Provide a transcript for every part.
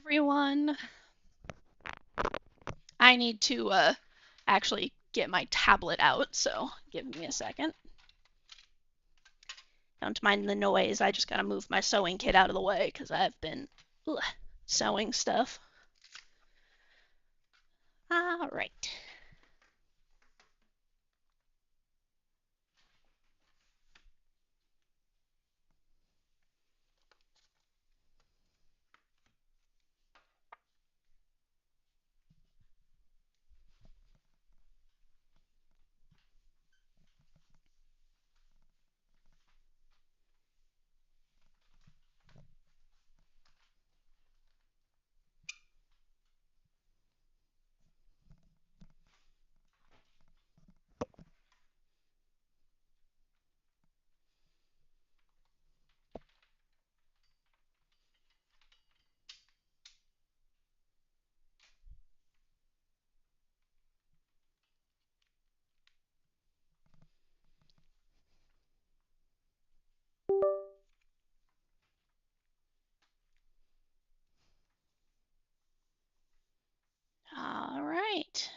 everyone. I need to actually get my tablet out, so give me a second. Don't mind the noise, I just gotta move my sewing kit out of the way because I've been sewing stuff. All right. All right.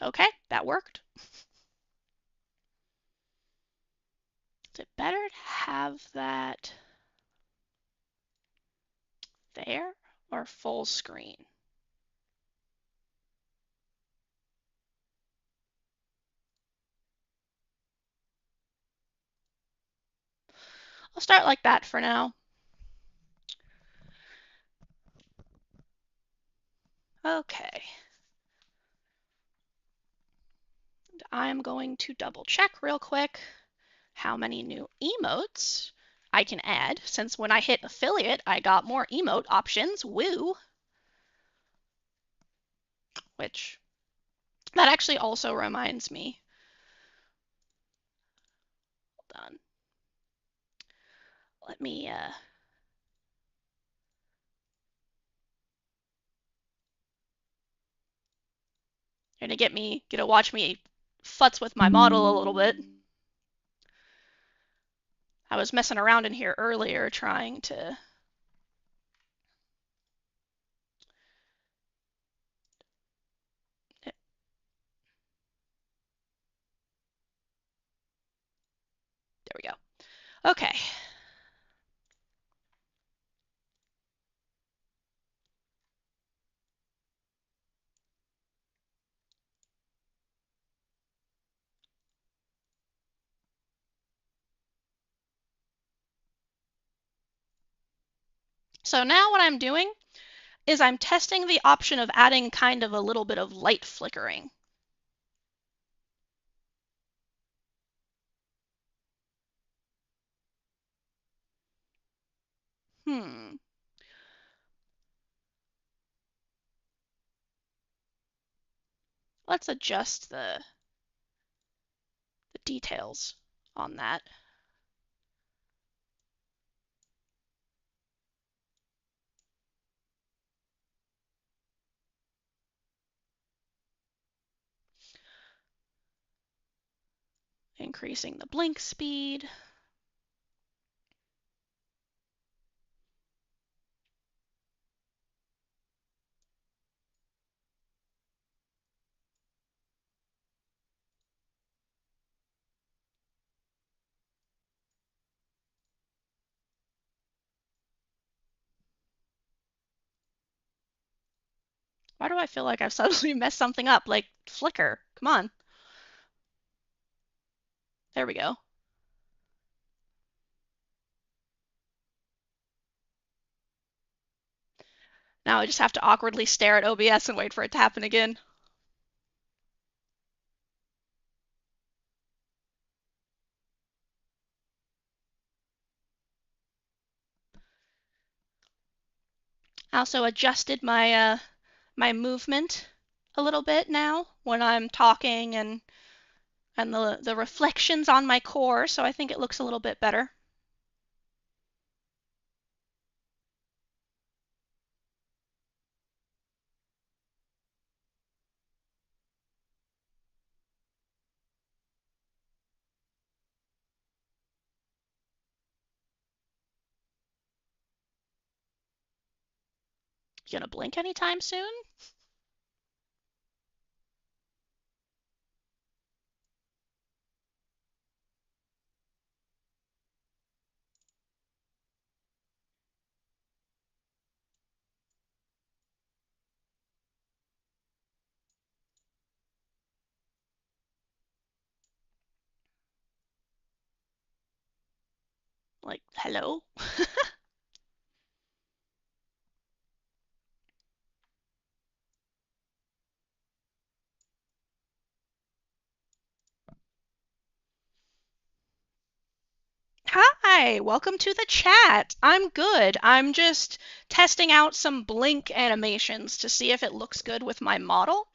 Okay, that worked. Is it better to have that there or full screen? I'll start like that for now. Okay. I'm going to double check real quick how many new emotes I can add, since when I hit affiliate, I got more emote options. Woo! Which, that actually also reminds me. Hold on. Let me, you're gonna watch me futz with my model a little bit. I was messing around in here earlier trying to. There we go. Okay. So now what I'm doing is I'm testing the option of adding kind of a little bit of light flickering. Let's adjust the details on that. Increasing the blink speed. Why do I feel like I've suddenly messed something up? Like, flicker. Come on. There we go. Now I just have to awkwardly stare at OBS and wait for it to happen again. I also adjusted my my movement a little bit now when I'm talking and And the reflections on my core, so I think it looks a little bit better. You gonna blink anytime soon? Like, hello? Hi, welcome to the chat. I'm good. I'm just testing out some blink animations to see if it looks good with my model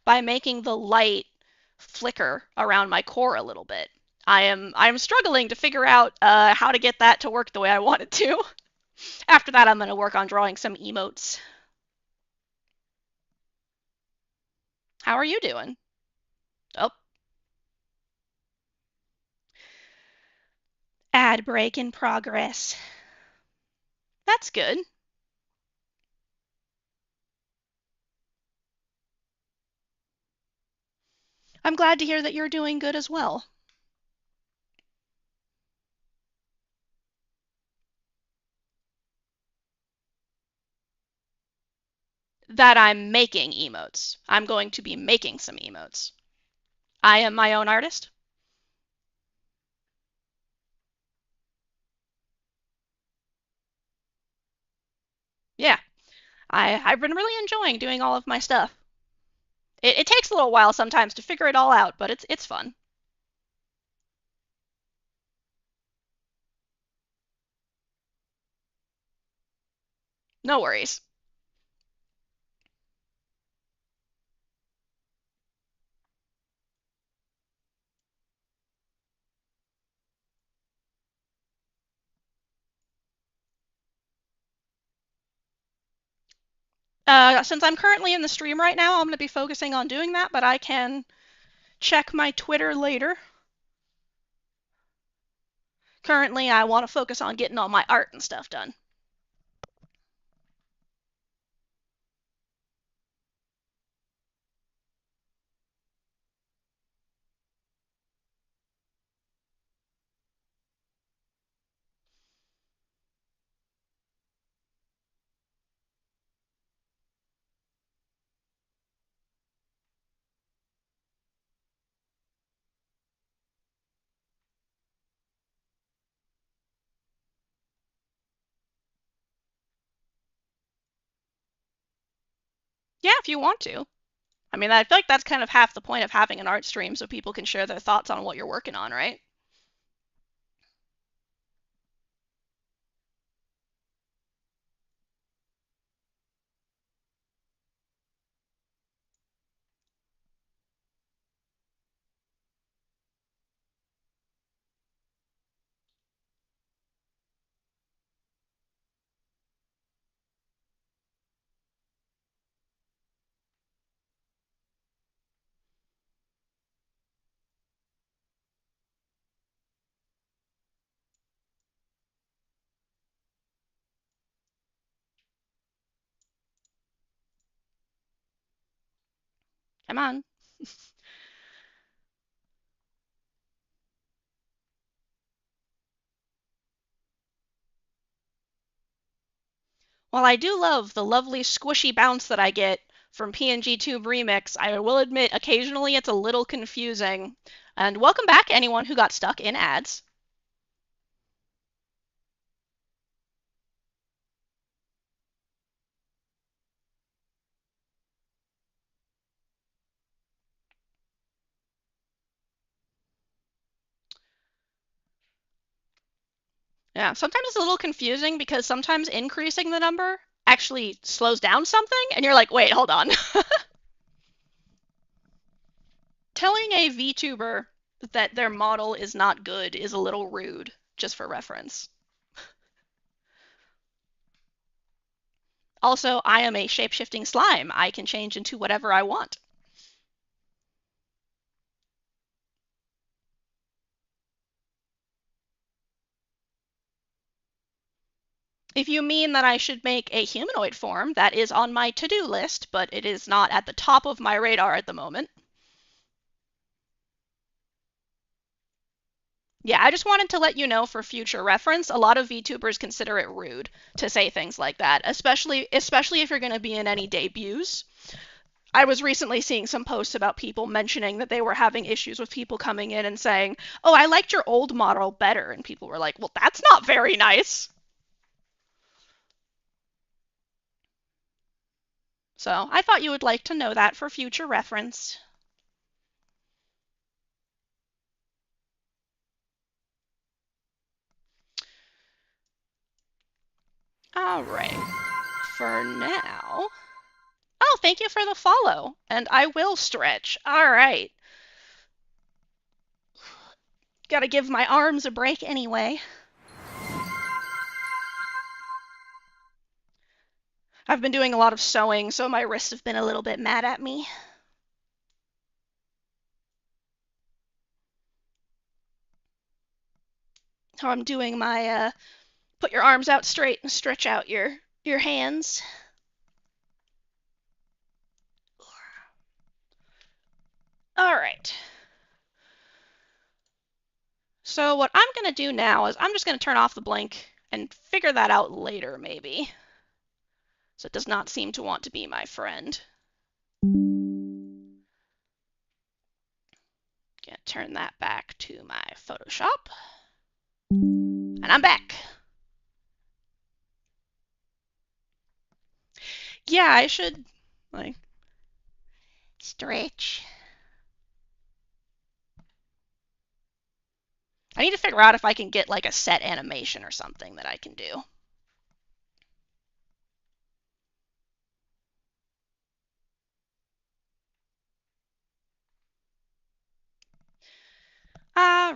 by making the light flicker around my core a little bit. I'm struggling to figure out how to get that to work the way I want it to. After that, I'm going to work on drawing some emotes. How are you doing? Oh, ad break in progress. That's good. I'm glad to hear that you're doing good as well. That I'm making emotes. I'm going to be making some emotes. I am my own artist. Yeah, I've been really enjoying doing all of my stuff. It takes a little while sometimes to figure it all out, but it's fun. No worries. Since I'm currently in the stream right now, I'm going to be focusing on doing that, but I can check my Twitter later. Currently, I want to focus on getting all my art and stuff done. Yeah, if you want to. I mean, I feel like that's kind of half the point of having an art stream so people can share their thoughts on what you're working on, right? Come on. While I do love the lovely squishy bounce that I get from PNG Tube Remix, I will admit occasionally it's a little confusing. And welcome back, anyone who got stuck in ads. Yeah, sometimes it's a little confusing because sometimes increasing the number actually slows down something, and you're like, wait, hold on. Telling a VTuber that their model is not good is a little rude, just for reference. Also, I am a shape-shifting slime. I can change into whatever I want. If you mean that I should make a humanoid form, that is on my to-do list, but it is not at the top of my radar at the moment. Yeah, I just wanted to let you know for future reference, a lot of VTubers consider it rude to say things like that, especially if you're going to be in any debuts. I was recently seeing some posts about people mentioning that they were having issues with people coming in and saying, "Oh, I liked your old model better." And people were like, "Well, that's not very nice." So, I thought you would like to know that for future reference. All right. For now, oh, thank you for the follow. And I will stretch. All right. Gotta give my arms a break anyway. I've been doing a lot of sewing, so my wrists have been a little bit mad at me. So I'm doing my put your arms out straight and stretch out your hands. All right. So what I'm going to do now is I'm just going to turn off the blink and figure that out later maybe. So it does not seem to want to be my friend. Gonna turn that back to my Photoshop. And I'm back. Yeah, I should like stretch. I need to figure out if I can get like a set animation or something that I can do.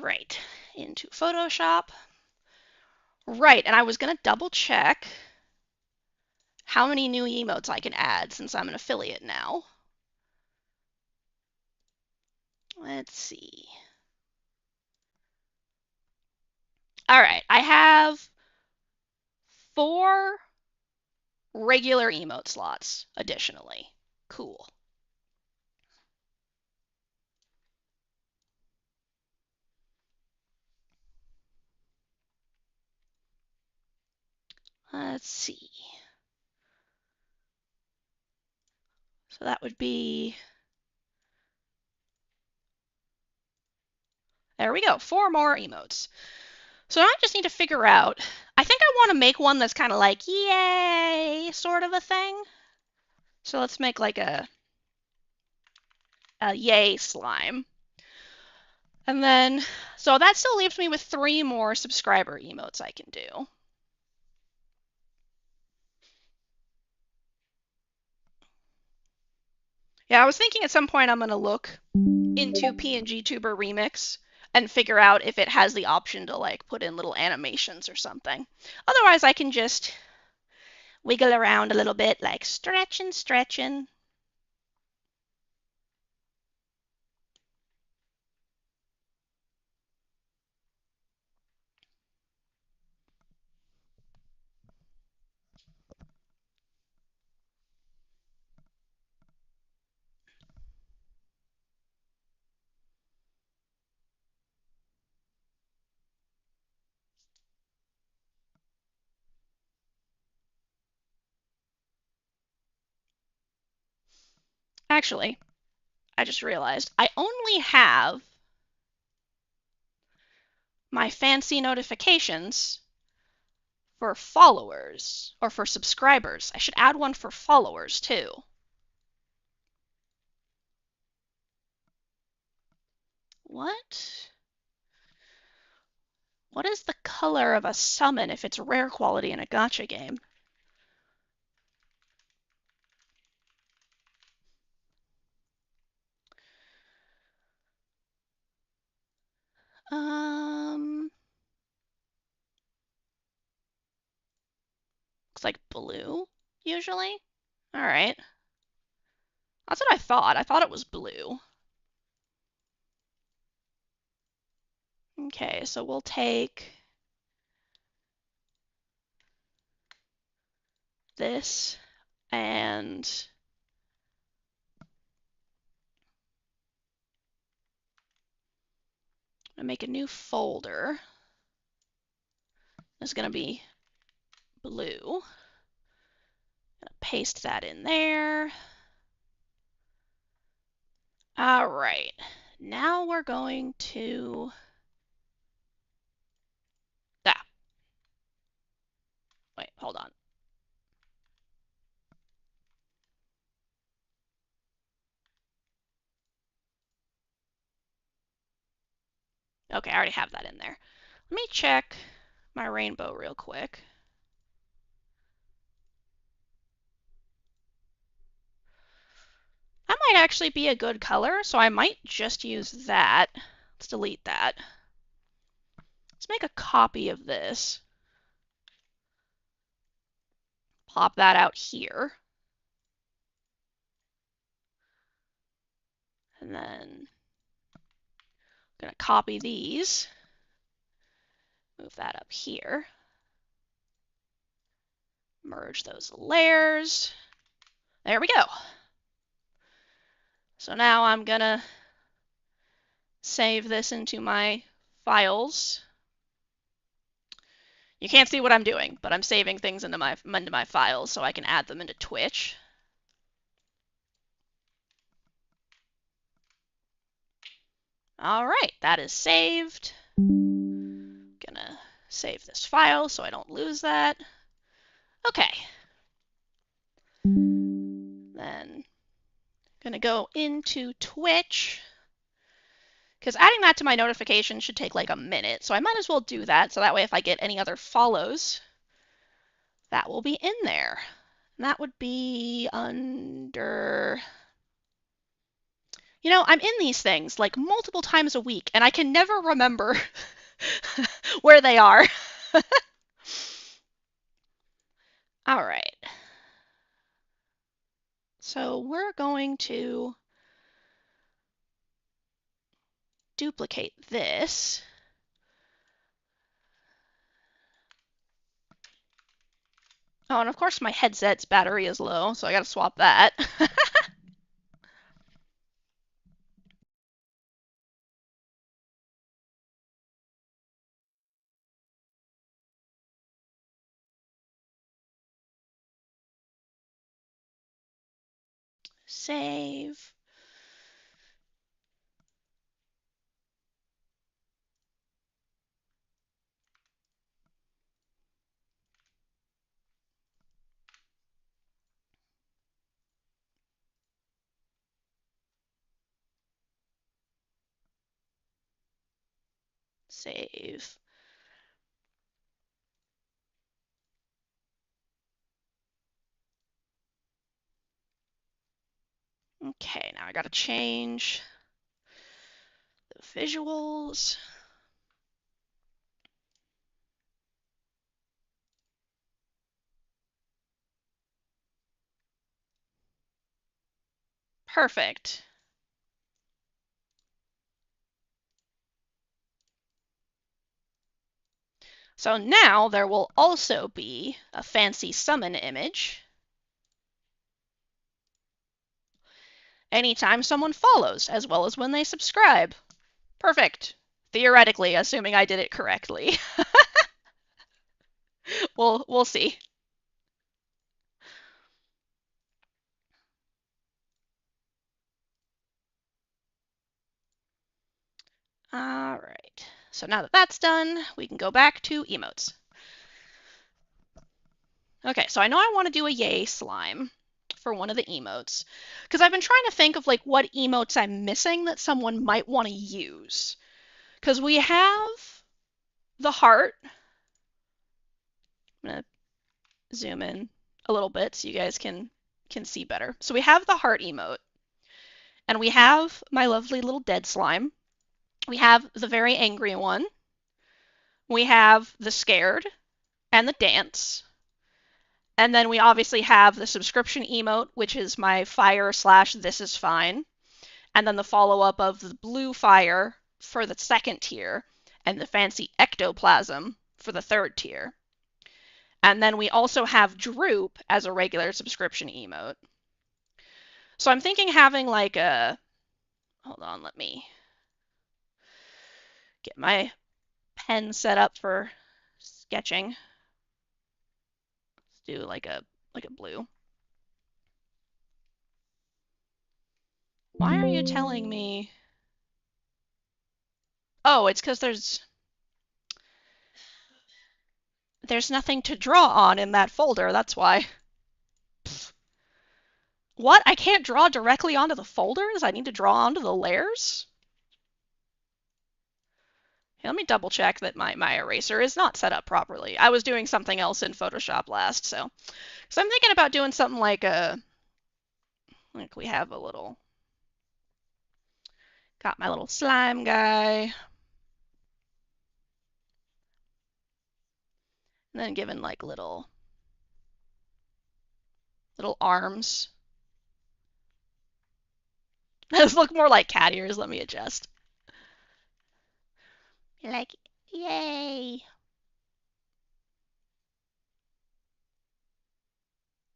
Right. Into Photoshop. Right, and I was gonna double check how many new emotes I can add since I'm an affiliate now. Let's see. All right, I have 4 regular emote slots additionally. Cool. Let's see. So that would be, there we go, 4 more emotes. So I just need to figure out, I think I want to make one that's kind of like, yay, sort of a thing. So let's make like a yay slime. And then, so that still leaves me with 3 more subscriber emotes I can do. Yeah, I was thinking at some point I'm going to look into PNG Tuber Remix and figure out if it has the option to like put in little animations or something. Otherwise, I can just wiggle around a little bit, like stretching, stretching. Actually, I just realized I only have my fancy notifications for followers or for subscribers. I should add one for followers too. What? What is the color of a summon if it's rare quality in a gacha game? Looks like blue, usually. All right. That's what I thought. I thought it was blue. Okay, so we'll take this and I'm gonna make a new folder. It's gonna be blue. Gonna paste that in there. All right. Now we're going to wait, hold on. Okay, I already have that in there. Let me check my rainbow real quick. That might actually be a good color, so I might just use that. Let's delete that. Let's make a copy of this. Pop that out here. And then I'm going to copy these. Move that up here. Merge those layers. There we go. So now I'm going to save this into my files. You can't see what I'm doing, but I'm saving things into my files so I can add them into Twitch. All right, that is saved. Gonna save this file so I don't lose that. Okay. Then gonna go into Twitch, because adding that to my notification should take like a minute, so I might as well do that, so that way if I get any other follows, that will be in there. And that would be under... You know, I'm in these things like multiple times a week, and I can never remember where they are. All right. So we're going to duplicate this. Oh, and of course my headset's battery is low, so I gotta swap that. Save. Save. Okay, now I gotta change the visuals. Perfect. So now there will also be a fancy summon image anytime someone follows, as well as when they subscribe. Perfect. Theoretically, assuming I did it correctly. We'll see. All right. So now that that's done, we can go back to emotes. Okay, so I know I want to do a yay slime for one of the emotes, because I've been trying to think of like what emotes I'm missing that someone might want to use. Because we have the heart. I'm gonna zoom in a little bit so you guys can see better. So we have the heart emote, and we have my lovely little dead slime, We have the very angry one. We have the scared and the dance. And then we obviously have the subscription emote, which is my fire slash this is fine. And then the follow up of the blue fire for the second tier and the fancy ectoplasm for the third tier. And then we also have droop as a regular subscription emote. So I'm thinking having like a, hold on, let me get my pen set up for sketching. Let's do like a blue. Why are you telling me? Oh, it's because there's nothing to draw on in that folder. That's why. What? I can't draw directly onto the folders? I need to draw onto the layers? Let me double check that my eraser is not set up properly. I was doing something else in Photoshop last, so I'm thinking about doing something like we have a little, got my little slime guy, and then given like little arms. Those look more like cat ears. Let me adjust. Like, yay.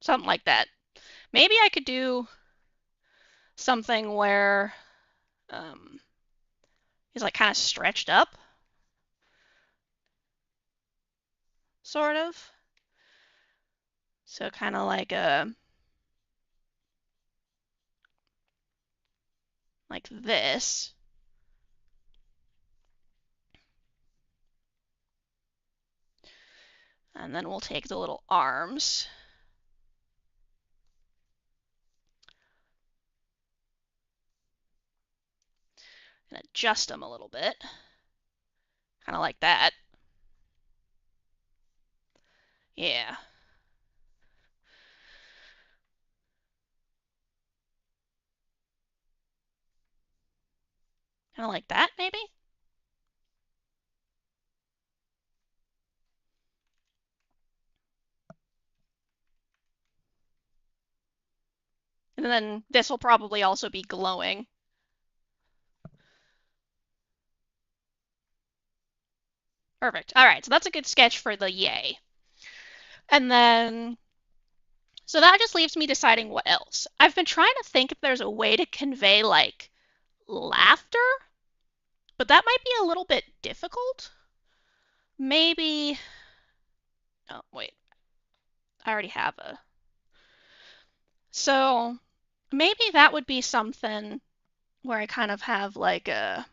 Something like that. Maybe I could do something where he's like kind of stretched up, sort of. So kind of like this. And then we'll take the little arms and adjust them a little bit. Kind of like that. Yeah. Kind of like that, maybe? And then this will probably also be glowing. Perfect. All right, so that's a good sketch for the yay. And then, so that just leaves me deciding what else. I've been trying to think if there's a way to convey like laughter, but that might be a little bit difficult. Maybe, oh, wait, I already have a. So maybe that would be something where I kind of have like a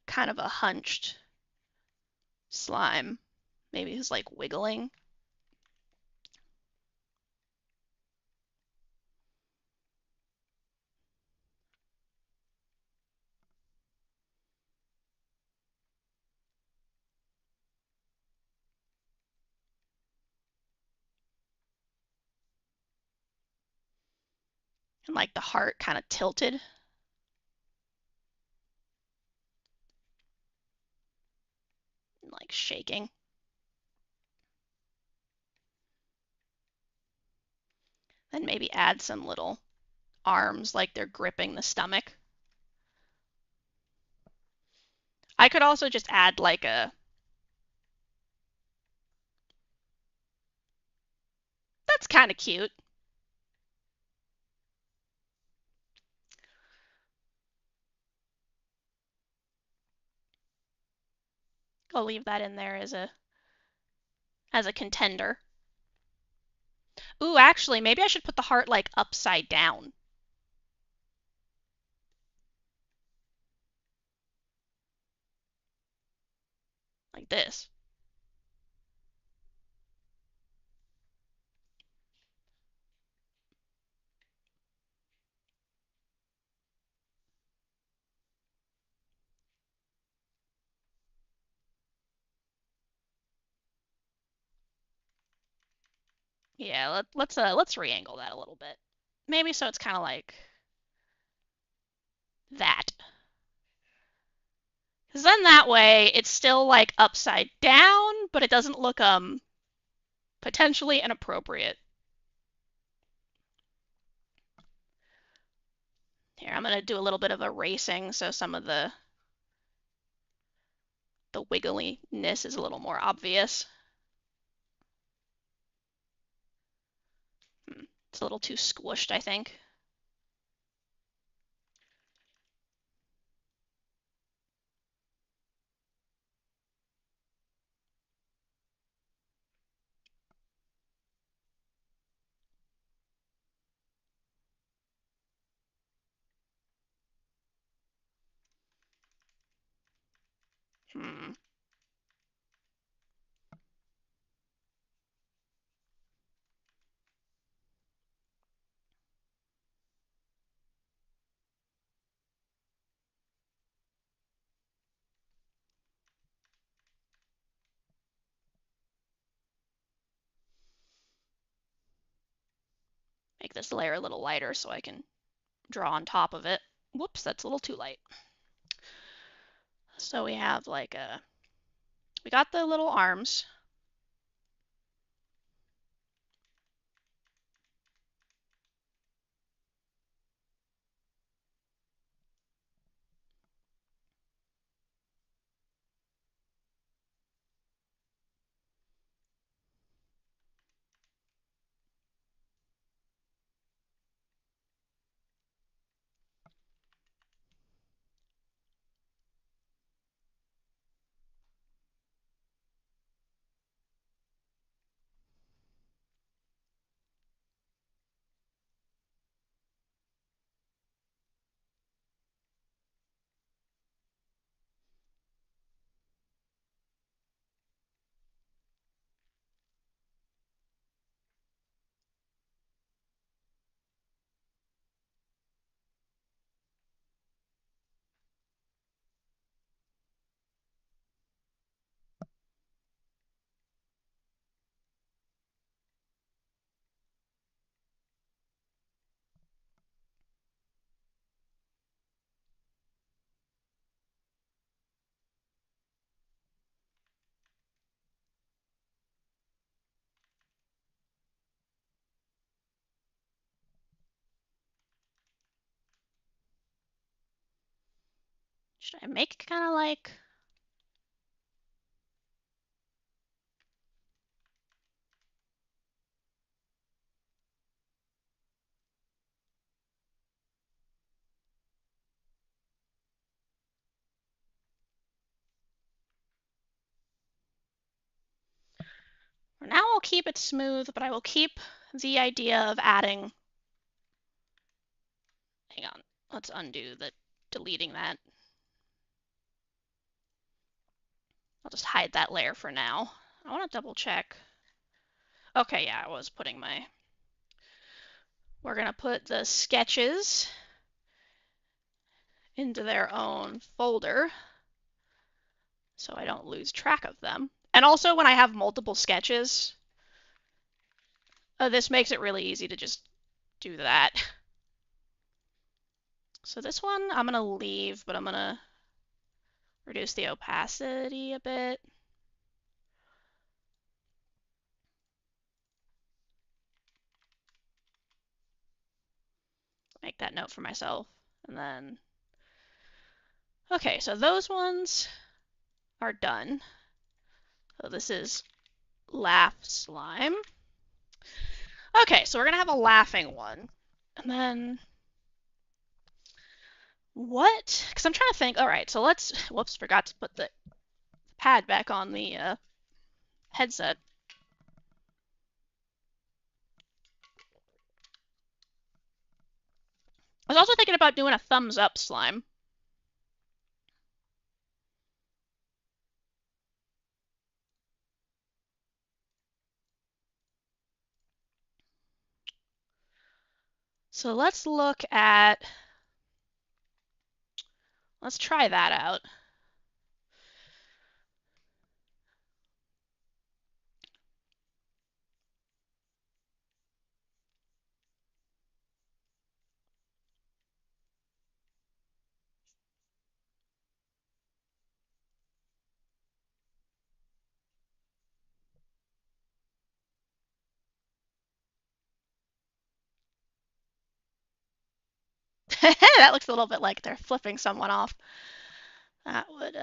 kind of a hunched slime. Maybe he's like wiggling. And like the heart kind of tilted. And like shaking. Then maybe add some little arms like they're gripping the stomach. I could also just add like a. That's kind of cute. I'll leave that in there as a contender. Ooh, actually, maybe I should put the heart like upside down. Like this. Yeah, let's re-angle that a little bit. maybe so it's kind of like that. Because then that way it's still like upside down, but it doesn't look potentially inappropriate. Here, I'm going to do a little bit of erasing so some of the wiggliness is a little more obvious. It's a little too squished, I think. Hmm. Make this layer a little lighter so I can draw on top of it. Whoops, that's a little too light. So we have like we got the little arms. Should I make kind of like for now I'll keep it smooth, but I will keep the idea of adding. Hang on, let's undo the deleting that. I'll just hide that layer for now. I want to double check. Okay, yeah, I was putting my. We're gonna put the sketches into their own folder so I don't lose track of them. And also when I have multiple sketches, this makes it really easy to just do that. So this one I'm gonna leave, but I'm gonna reduce the opacity a bit. Make that note for myself. And then, okay, so those ones are done. So this is laugh slime. Okay, so we're gonna have a laughing one. And then what? Because I'm trying to think. All right, so let's. Whoops, forgot to put the pad back on the headset. I was also thinking about doing a thumbs up slime. So let's look at. Let's try that out. That looks a little bit like they're flipping someone off. That would,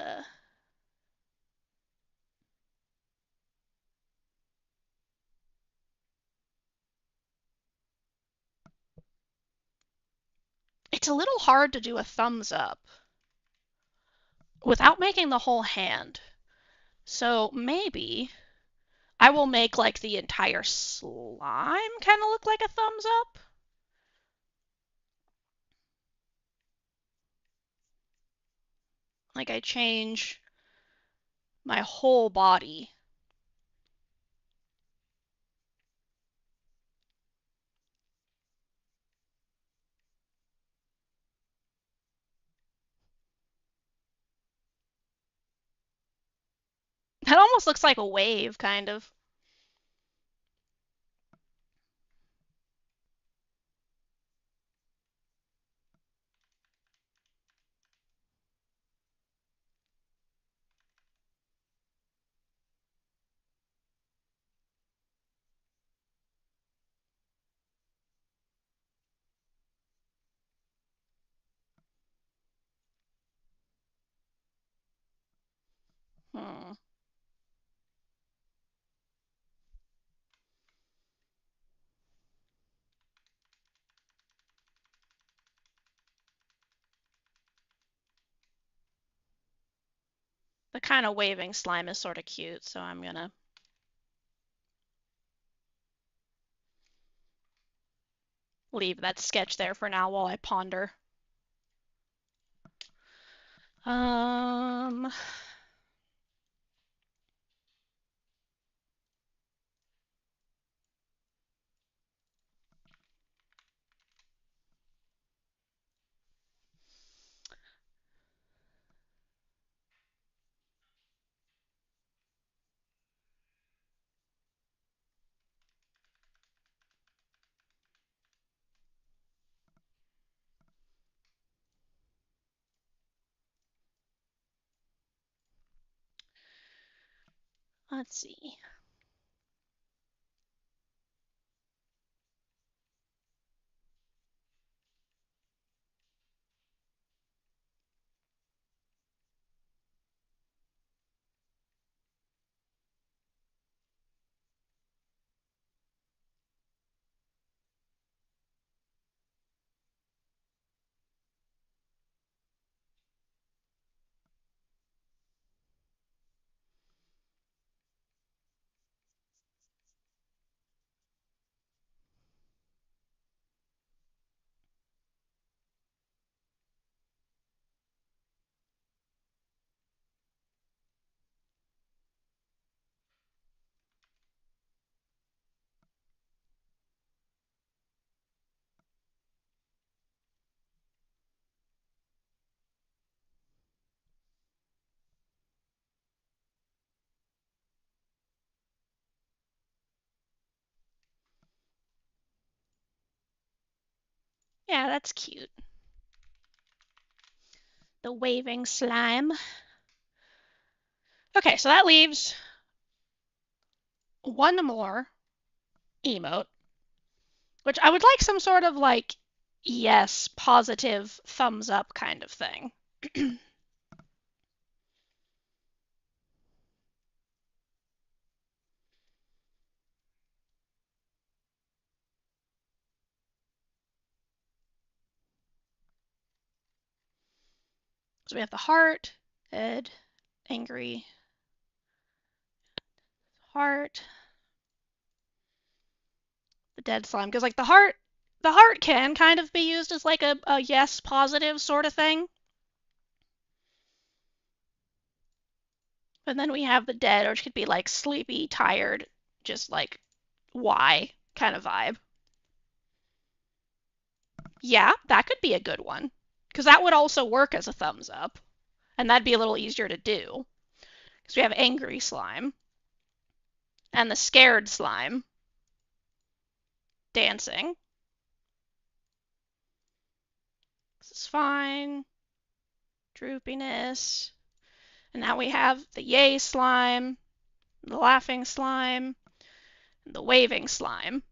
It's a little hard to do a thumbs up without making the whole hand. So maybe I will make like the entire slime kind of look like a thumbs up. Like I change my whole body. That almost looks like a wave, kind of. Hmm. The kind of waving slime is sort of cute, so I'm gonna leave that sketch there for now while I ponder. Um, let's see. Yeah, that's cute. The waving slime. Okay, so that leaves one more emote, which I would like some sort of like yes, positive thumbs up kind of thing. So we have the heart, head, angry, heart, the dead slime. Because like the heart can kind of be used as like a yes positive sort of thing. And then we have the dead, which could be like sleepy, tired, just like why kind of vibe. Yeah, that could be a good one. Because that would also work as a thumbs up. And that'd be a little easier to do. Because we have angry slime and the scared slime dancing. This is fine. Droopiness. And now we have the yay slime, the laughing slime, and the waving slime.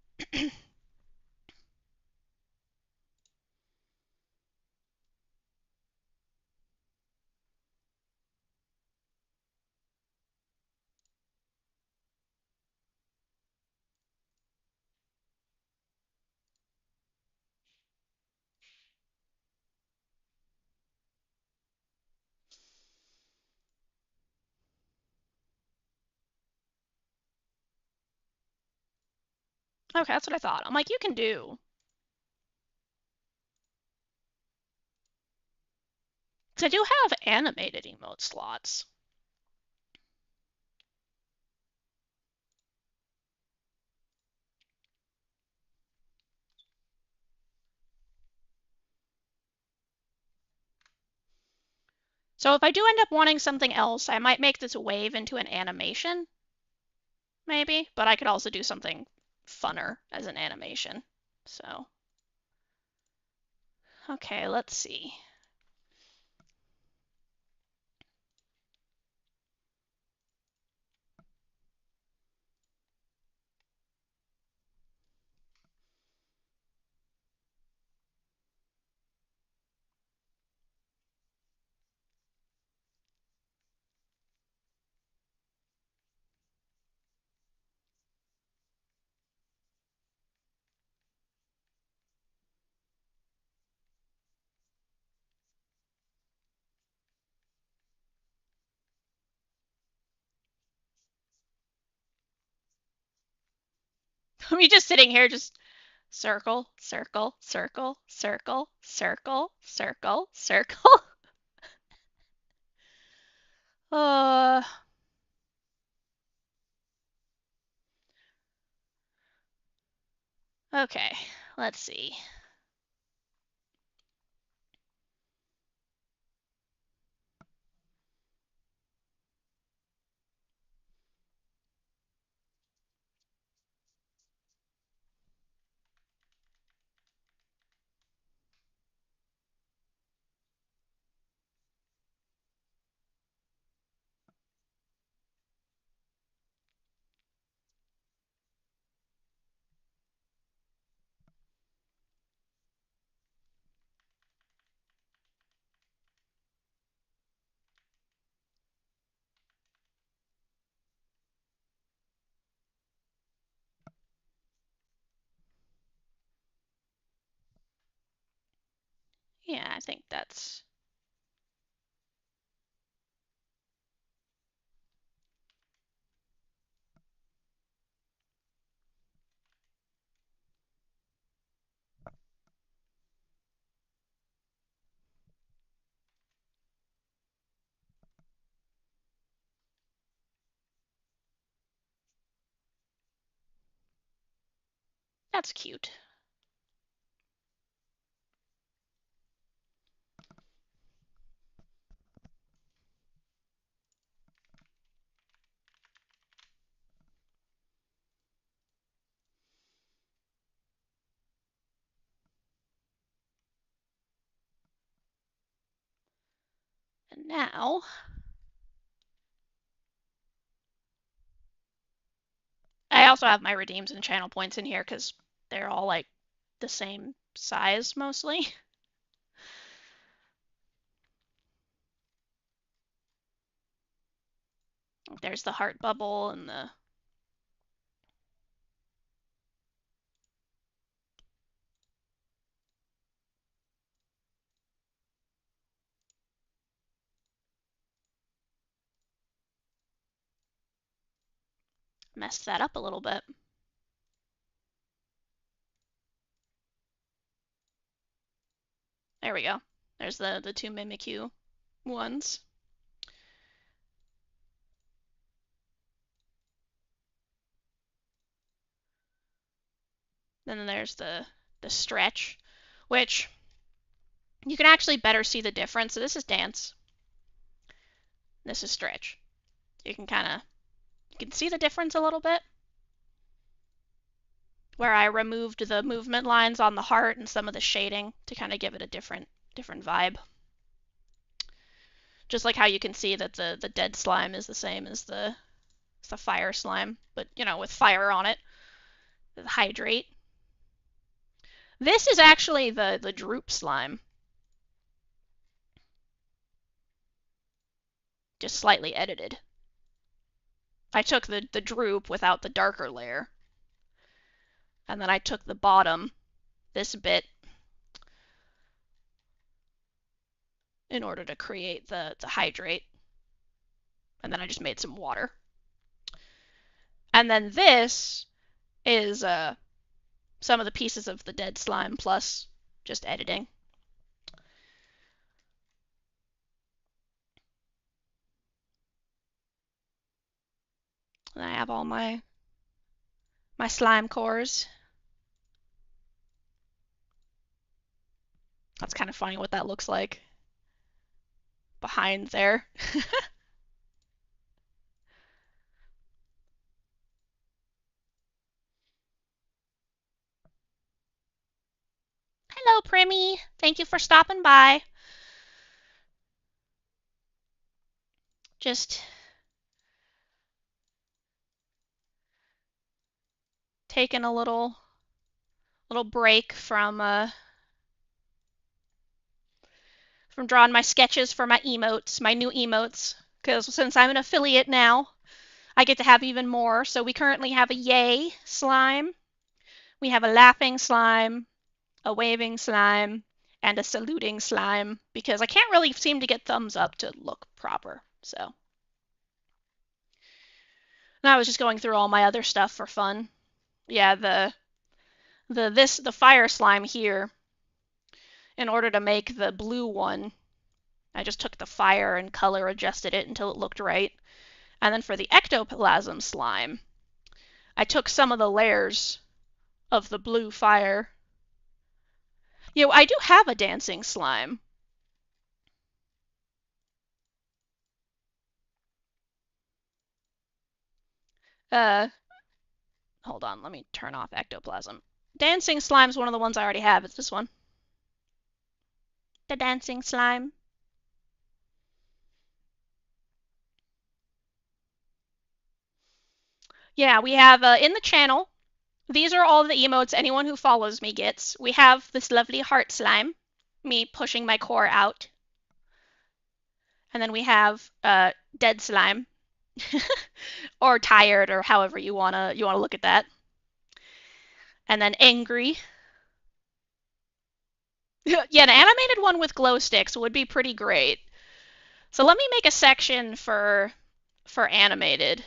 Okay, that's what I thought. I'm like, you can do. So I do have animated emote slots. So if I do end up wanting something else, I might make this wave into an animation, maybe, but I could also do something funner as an animation. So, okay, let's see. I'm just sitting here, just circle, circle, circle, circle, circle, circle, circle. uh, okay, let's see. Yeah, I think that's cute. And now, I also have my redeems and channel points in here because they're all like the same size mostly. There's the heart bubble and the messed that up a little bit. There we go. There's the two Mimikyu ones. Then there's the stretch, which you can actually better see the difference. So this is dance. This is stretch. You can see the difference a little bit where I removed the movement lines on the heart and some of the shading to kind of give it a different vibe. Just like how you can see that the dead slime is the same as the fire slime, but with fire on it, the hydrate. This is actually the droop slime, just slightly edited. I took the droop without the darker layer, and then I took the bottom, this bit, in order to create the hydrate, and then I just made some water. And then this is some of the pieces of the dead slime plus just editing. And I have all my slime cores. That's kind of funny what that looks like behind there. Hello, Primmy. Thank you for stopping by. Just taking a little break from drawing my sketches for my emotes, my new emotes. Because since I'm an affiliate now, I get to have even more. So we currently have a yay slime, we have a laughing slime, a waving slime, and a saluting slime because I can't really seem to get thumbs up to look proper. So and I was just going through all my other stuff for fun. Yeah, the fire slime here, in order to make the blue one, I just took the fire and color adjusted it until it looked right. And then for the ectoplasm slime, I took some of the layers of the blue fire. You know, I do have a dancing slime. Uh, Hold on, let me turn off ectoplasm. Dancing slime's one of the ones I already have. It's this one. The dancing slime. Yeah, we have in the channel, these are all the emotes anyone who follows me gets. We have this lovely heart slime, me pushing my core out. And then we have dead slime, or tired, or however you wanna look at that. And then angry. Yeah, an animated one with glow sticks would be pretty great. So let me make a section for animated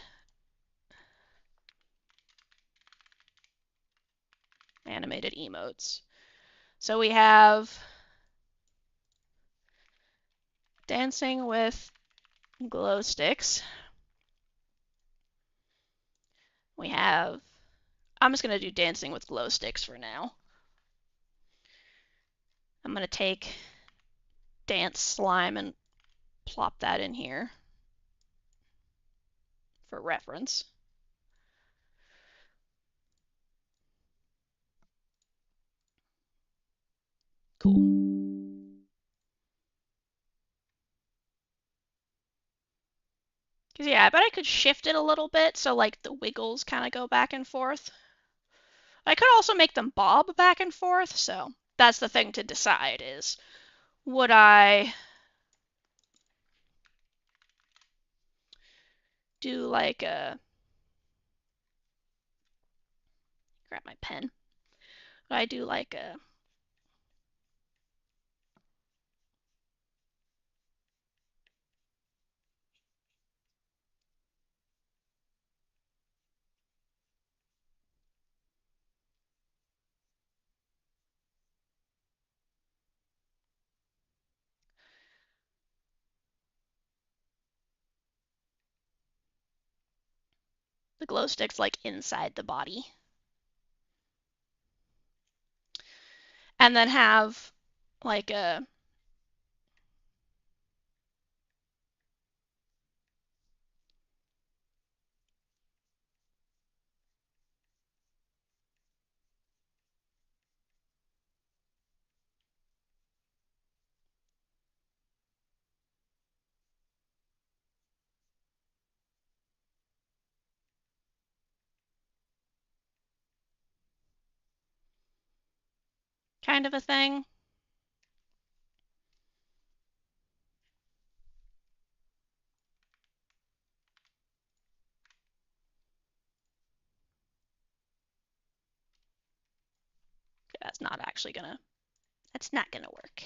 emotes. So we have dancing with glow sticks. We have, I'm just going to do dancing with glow sticks for now. I'm going to take dance slime and plop that in here for reference. Cool. Because, yeah, I bet I could shift it a little bit so, like, the wiggles kind of go back and forth. I could also make them bob back and forth, so that's the thing to decide is, would I do like a, grab my pen, would I do like a, the glow sticks like inside the body? And then have like a, kind of a thing. That's not actually gonna, that's not gonna work.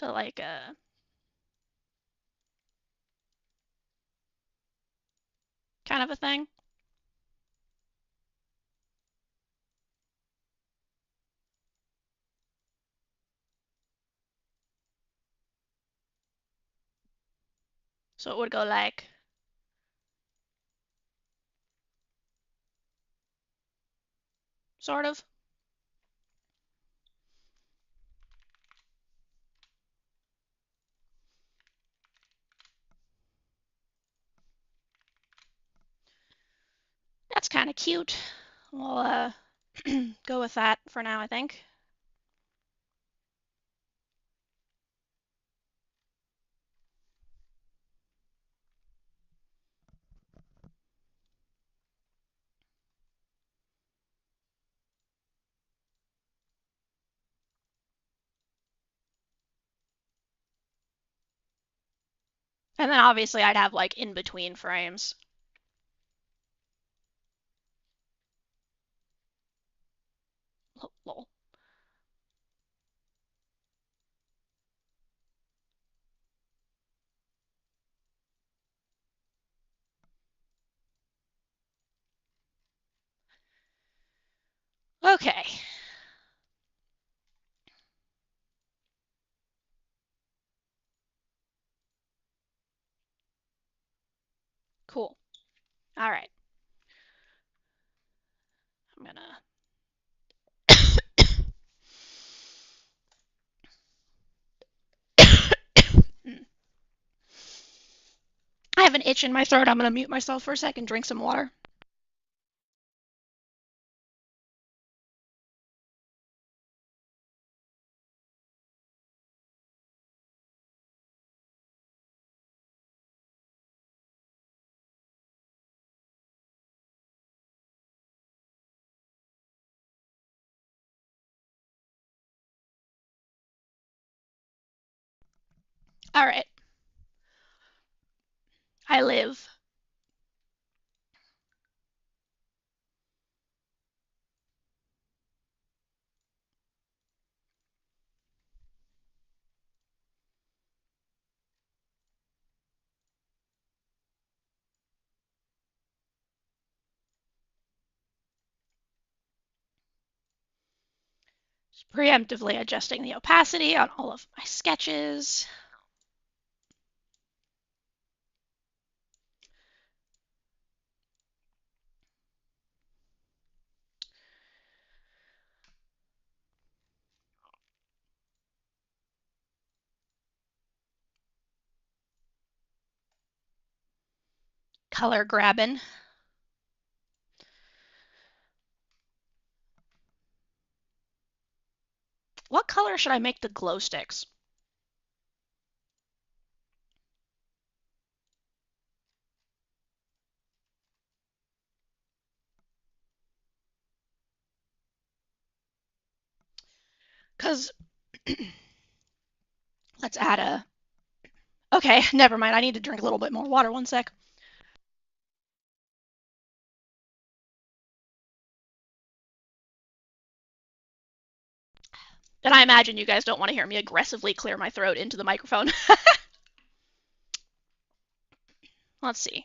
So like a kind of a thing. So it would go like sort of. That's kind of cute. We'll go with that for now, I think. And then obviously I'd have like in between frames. Lol. Okay. Cool. All right. I'm gonna. I have an itch in my throat. I'm gonna mute myself for a second, drink some water. All right. I live. Just preemptively adjusting the opacity on all of my sketches. Color grabbing. What color should I make the glow sticks? Because let's add a. Okay, never mind. I need to drink a little bit more water. One sec. And I imagine you guys don't want to hear me aggressively clear my throat into the microphone. Let's see.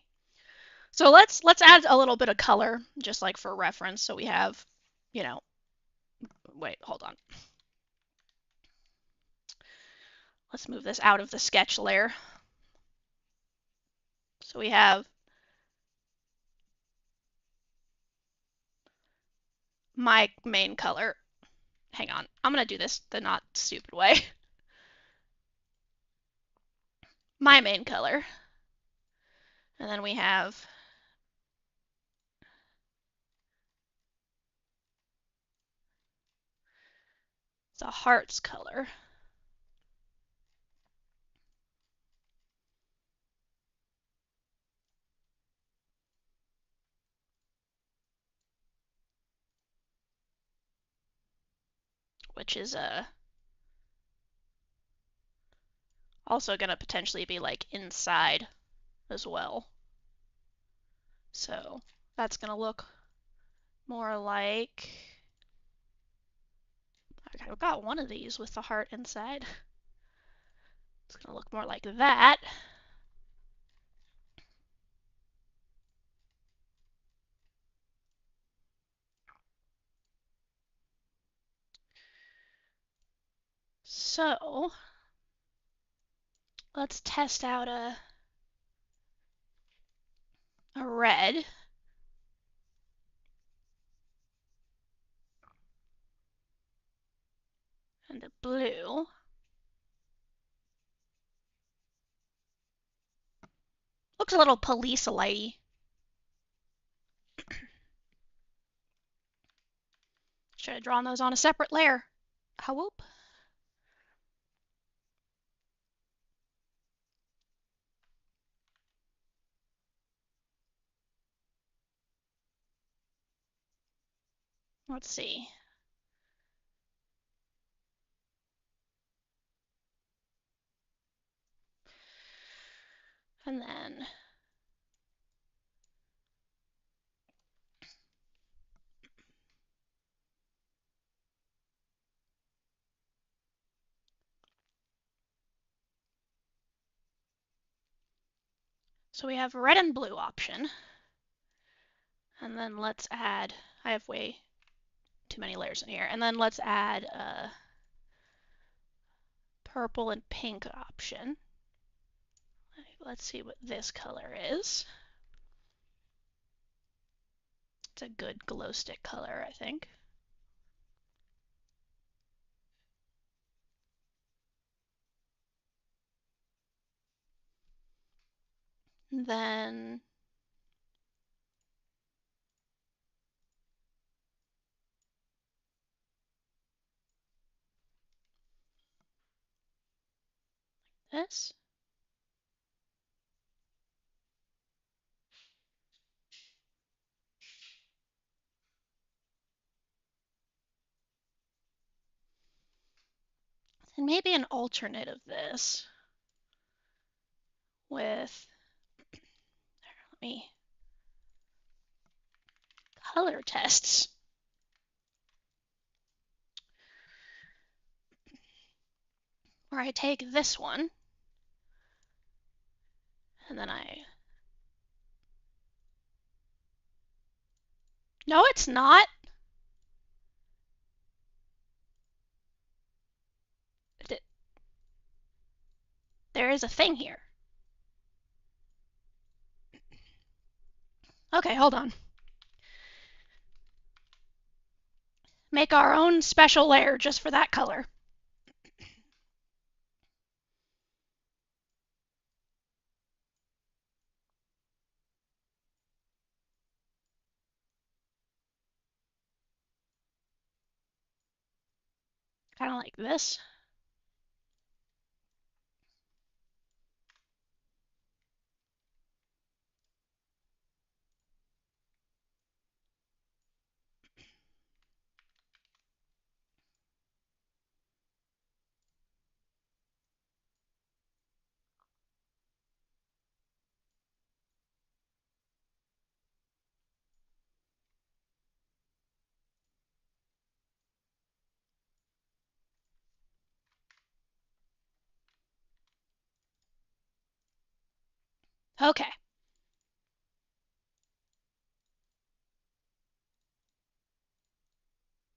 So let's add a little bit of color, just like for reference. So we have, you know, wait, hold on. Let's move this out of the sketch layer. So we have my main color. Hang on, I'm gonna do this the not stupid way. My main color. And then we have the heart's color. Which is also going to potentially be like inside as well. So that's going to look more like. I've got one of these with the heart inside. It's going to look more like that. So let's test out a red and a blue. Looks a little police-lighty. Should have drawn those on a separate layer. Whoop. Let's see. And then so we have red and blue option. And then let's add, I have way too many layers in here. And then let's add a purple and pink option. Let's see what this color is. It's a good glow stick color, I think. And then this. And maybe an alternate of this with, let me, color tests. Where I take this one and then no, it's not. There is a thing here. Okay, hold on. Make our own special layer just for that color. Kind of like this. Okay.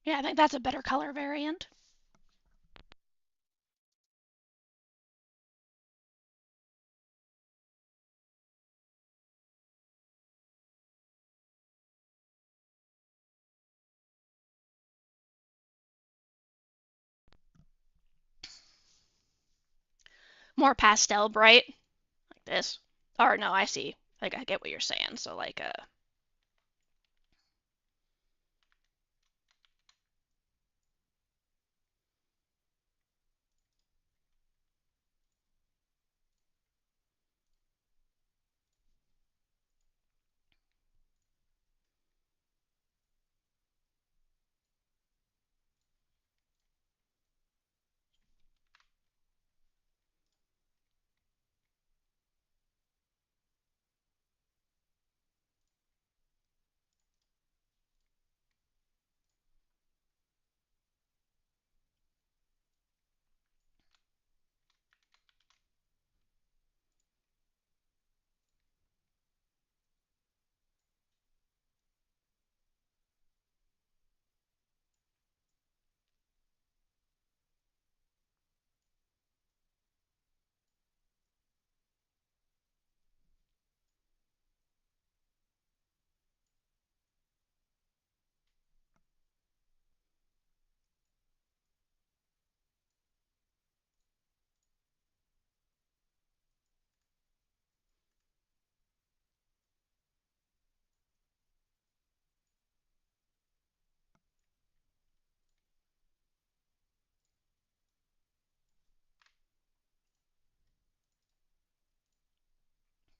Yeah, I think that's a better color variant. More pastel bright, like this. Or no, I see. Like I get what you're saying. So like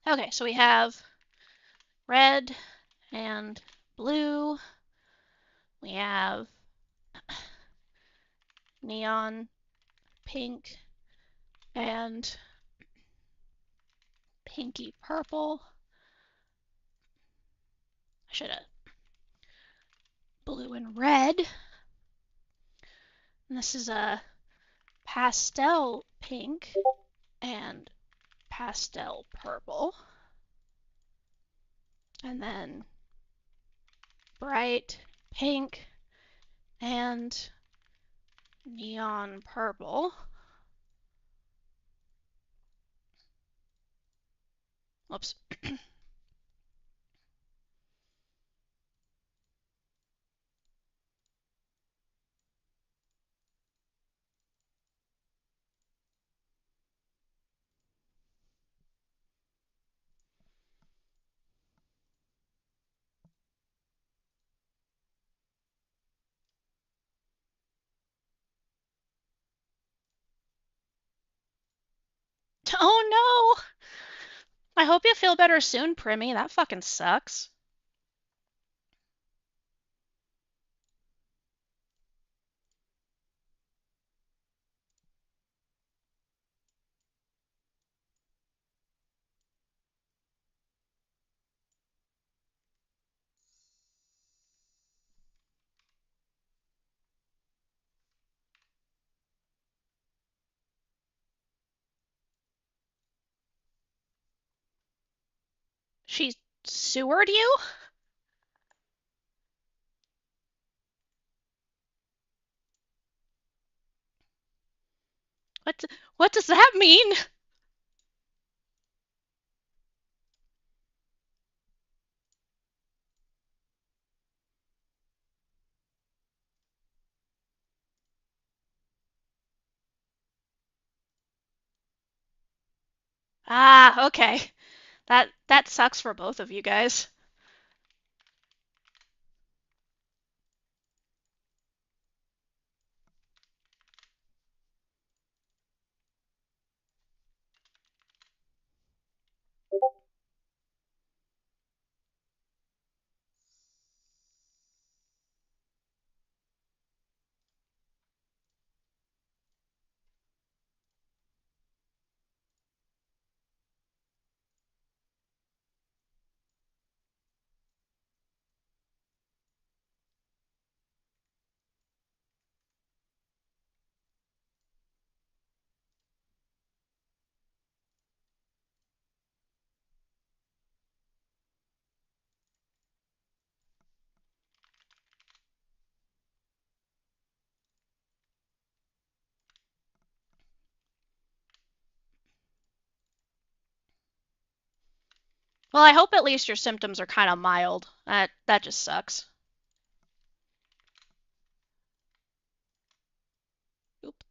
Okay, so we have red and blue. We have neon pink and pinky purple. I should have blue and red. And this is a pastel pink and pastel purple. And then bright pink and neon purple. Whoops. Oh no! I hope you feel better soon, Primmy. That fucking sucks. She sewered you? What what does that mean? Ah, okay. That sucks for both of you guys. Well, I hope at least your symptoms are kind of mild. That just sucks. Oop.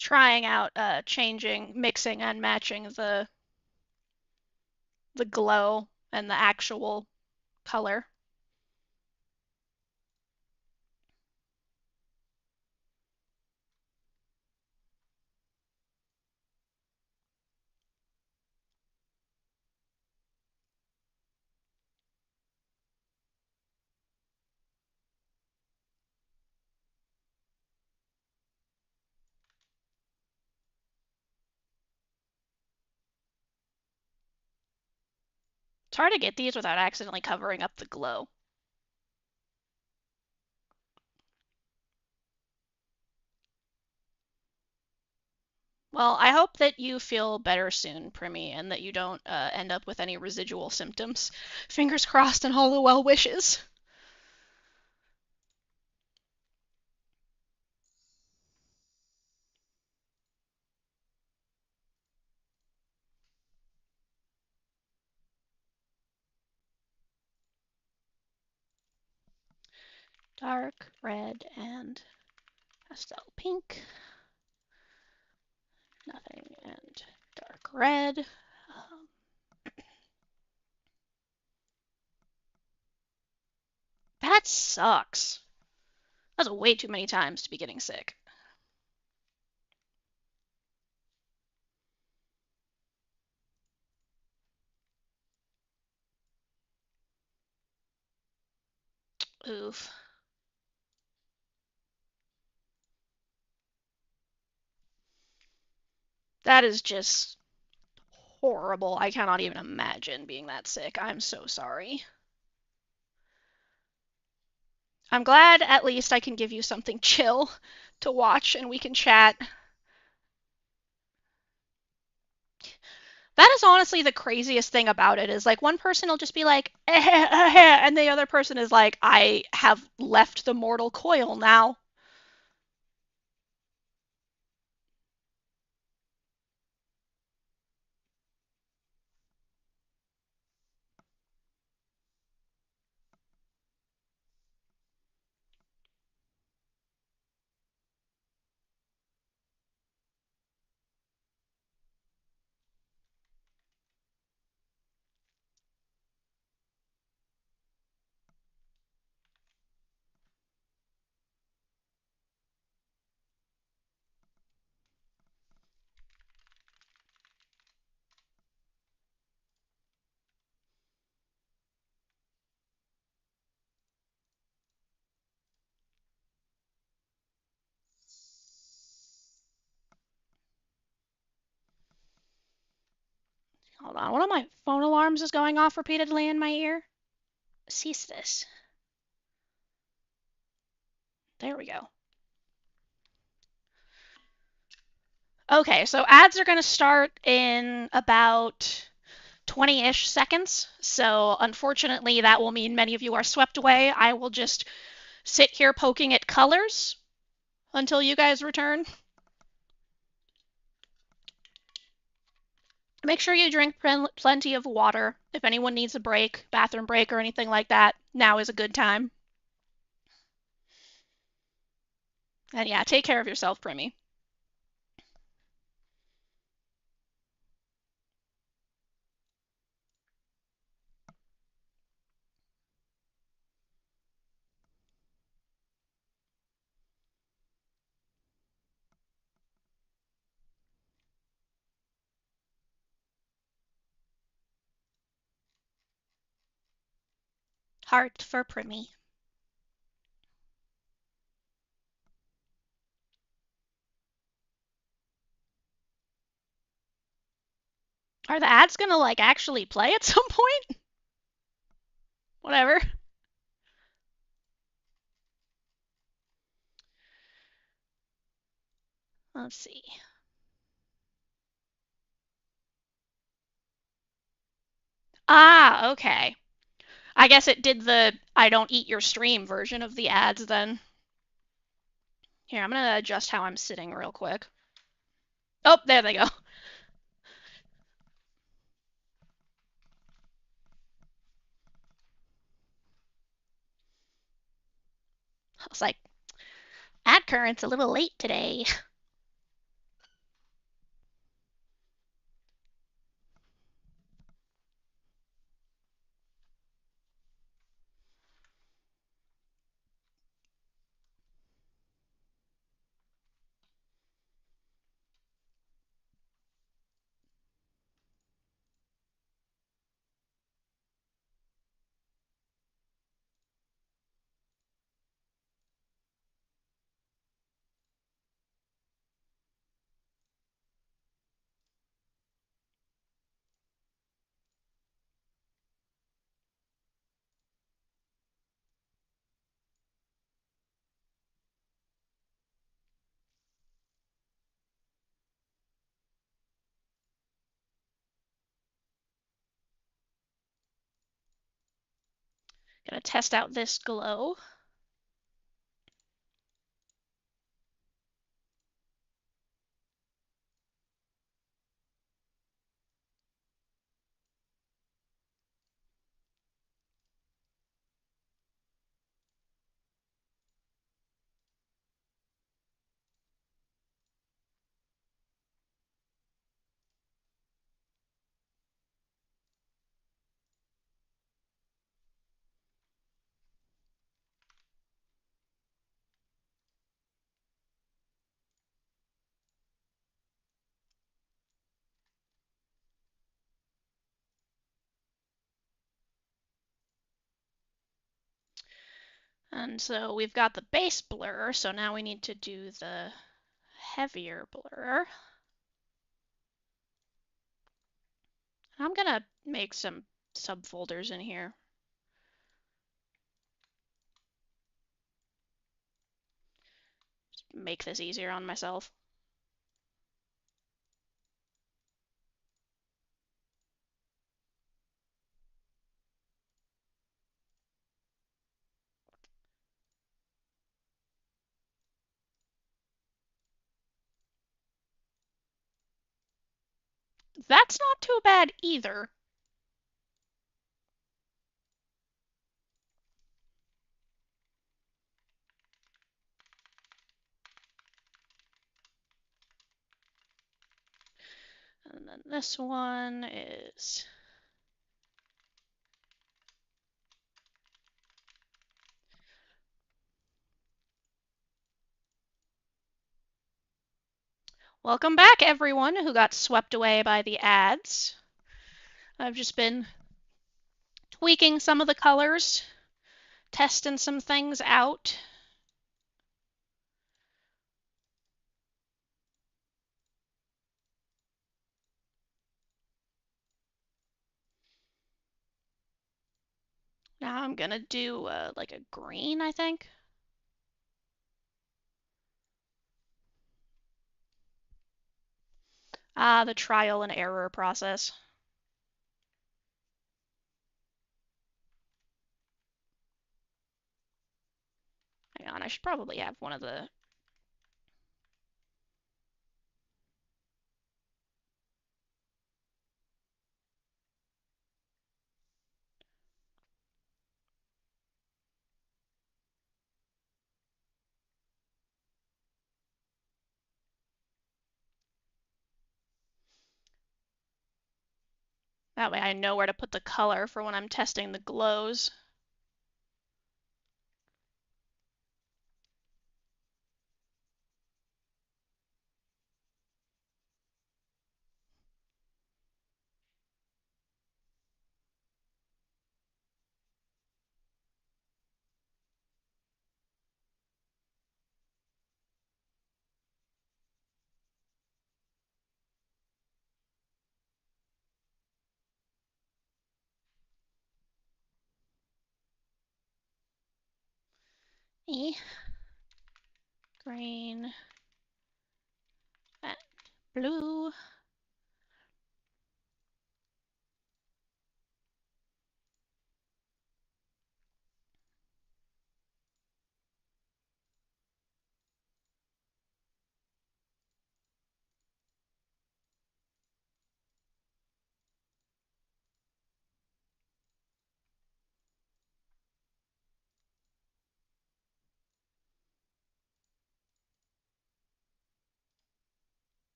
Trying out changing, mixing and matching the glow and the actual color. It's hard to get these without accidentally covering up the glow. Well, I hope that you feel better soon, Primmy, and that you don't end up with any residual symptoms. Fingers crossed and all the well wishes. Dark red and pastel pink. Nothing and dark red. That sucks. That's way too many times to be getting sick. Oof. That is just horrible. I cannot even imagine being that sick. I'm so sorry. I'm glad at least I can give you something chill to watch and we can chat. That is honestly the craziest thing about it is like one person will just be like, and the other person is like, I have left the mortal coil now. Hold on, one of my phone alarms is going off repeatedly in my ear. Cease this. There we go. Okay, so ads are going to start in about 20-ish seconds. So unfortunately, that will mean many of you are swept away. I will just sit here poking at colors until you guys return. Make sure you drink plenty of water. If anyone needs a break, bathroom break, or anything like that, now is a good time. And yeah, take care of yourself, Primmy. Heart for Primmy. Are the ads gonna like actually play at some point? Whatever. Let's see. Ah, okay. I guess it did the I don't eat your stream version of the ads then. Here, I'm gonna adjust how I'm sitting real quick. Oh, there they go. I was like, ad current's a little late today. Gonna test out this glow. And so we've got the base blur, so now we need to do the heavier blur. I'm gonna make some subfolders in here. Just make this easier on myself. That's not too bad either. And then this one is welcome back, everyone who got swept away by the ads. I've just been tweaking some of the colors, testing some things out. Now I'm gonna do like a green, I think. Ah, the trial and error process. Hang on, I should probably have one of the... That way I know where to put the color for when I'm testing the glows. E, green, and blue.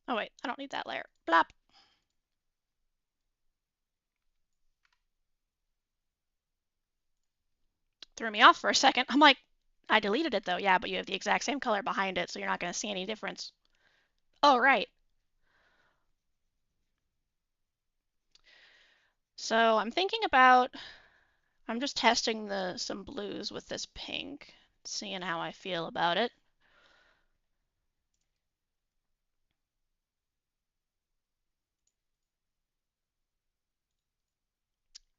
Oh wait, I don't need that layer. Blop. Threw me off for a second. I'm like, I deleted it though. Yeah, but you have the exact same color behind it, so you're not going to see any difference. Oh, right. So I'm thinking about, I'm just testing some blues with this pink, seeing how I feel about it.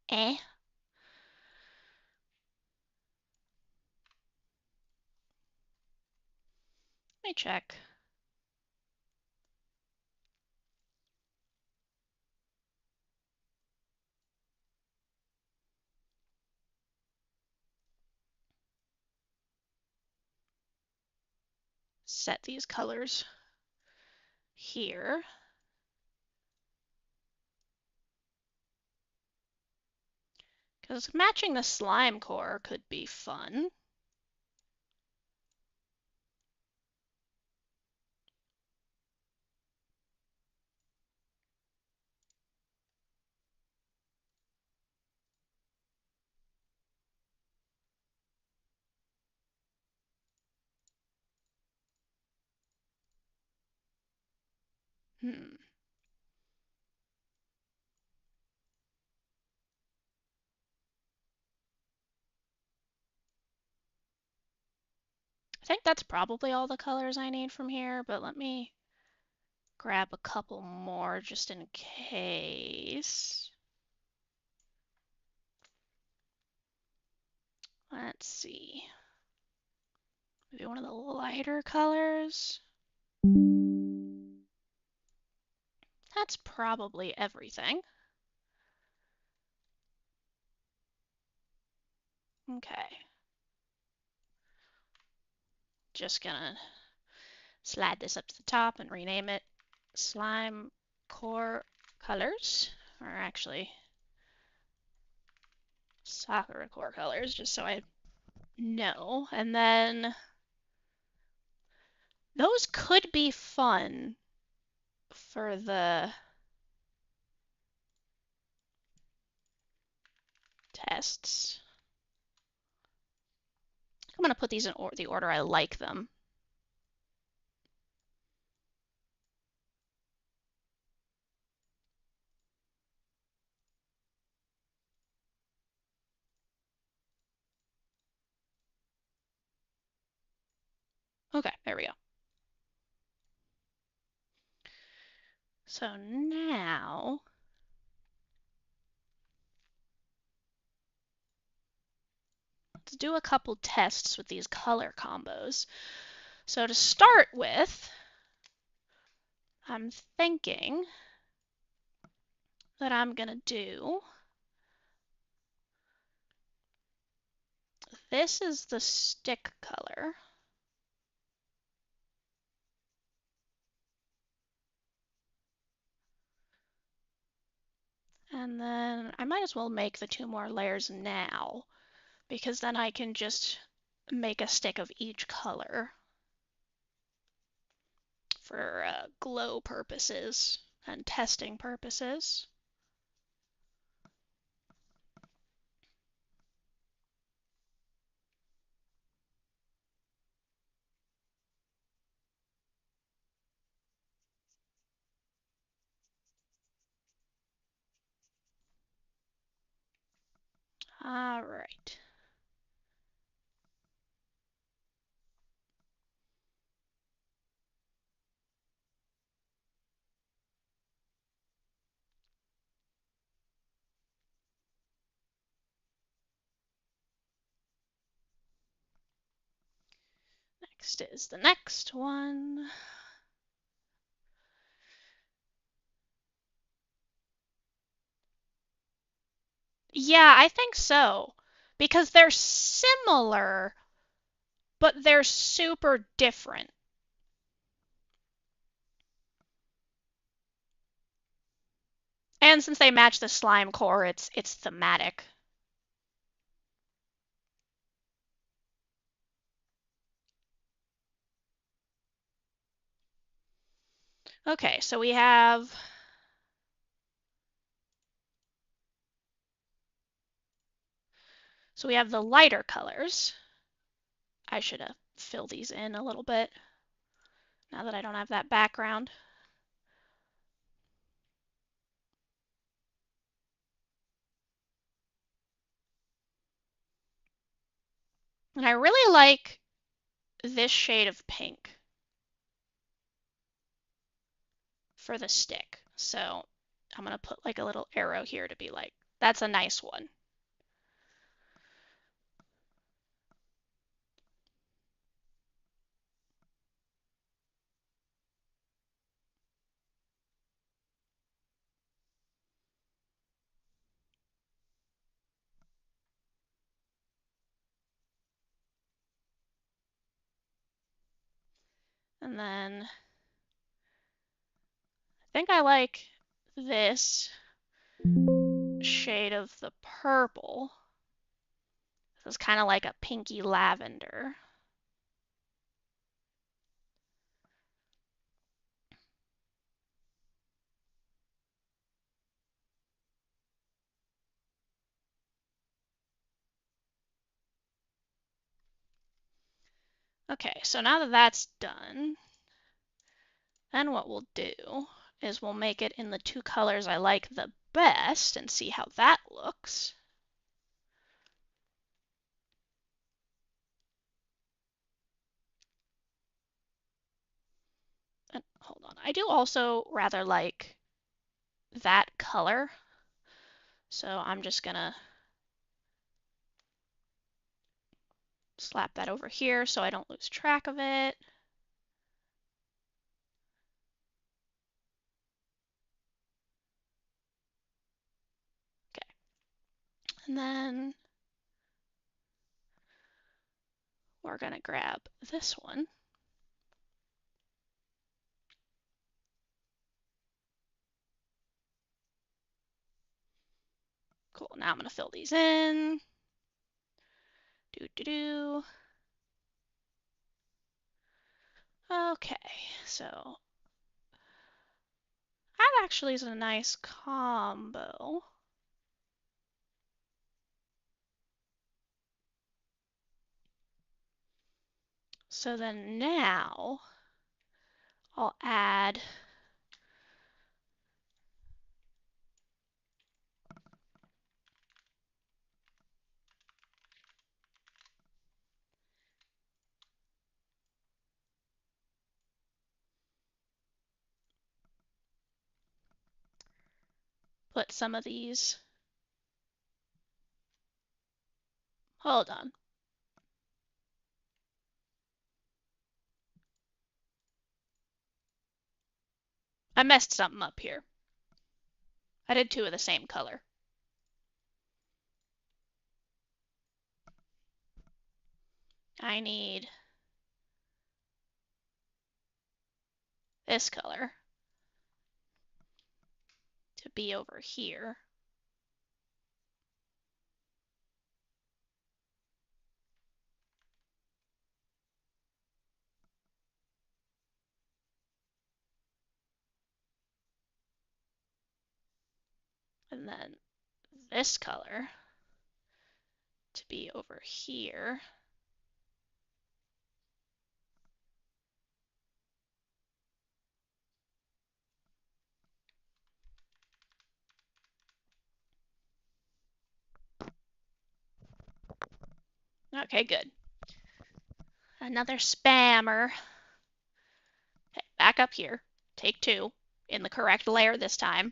Eh. Let me check. set these colors here. Because matching the slime core could be fun. Hmm. I think that's probably all the colors I need from here, but let me grab a couple more just in case. Let's see. Maybe one of the lighter colors. That's probably everything. Okay. Just gonna slide this up to the top and rename it Slime Core Colors. Or actually, Sakura Core Colors, just so I know. And then those could be fun for the tests. I'm going to put these in the order I like them. Okay, there we go. So now let's do a couple tests with these color combos. So to start with, I'm thinking that I'm going to do, this is the stick color. And then I might as well make the 2 more layers now, because then I can just make a stick of each color for glow purposes and testing purposes. All right. Next is the next one. Yeah, I think so. Because they're similar, but they're super different. And since they match the slime core, it's thematic. Okay, so we have the lighter colors. I should have filled these in a little bit now that I don't have that background. And I really like this shade of pink for the stick. So I'm going to put like a little arrow here to be like, that's a nice one. And then I think I like this shade of the purple. This is kind of like a pinky lavender. Okay, so now that that's done, then what we'll do is we'll make it in the two colors I like the best and see how that looks. And hold on, I do also rather like that color, so I'm just gonna slap that over here so I don't lose track of it. Okay, and then we're gonna grab this one. Cool, now I'm gonna fill these in. Do. Okay, so that actually is a nice combo. So then now I'll add put some of these. Hold on. I messed something up here. I did two of the same color. I need this color to be over here. And then this color to be over here. Okay, good. Another spammer. Okay, back up here. Take two. In the correct layer this time.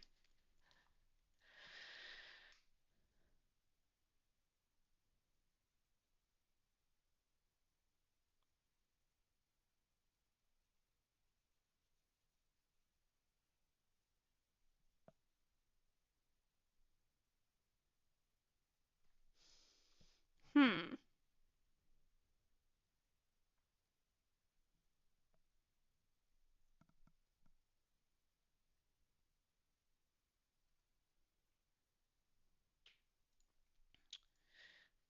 Hmm.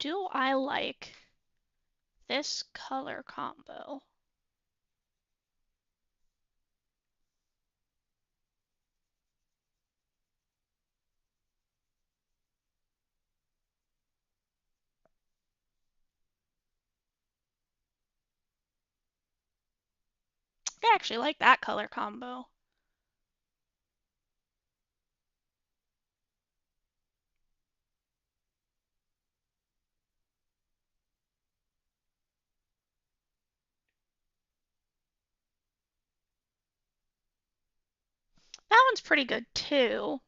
Do I like this color combo? I actually like that color combo. That one's pretty good too.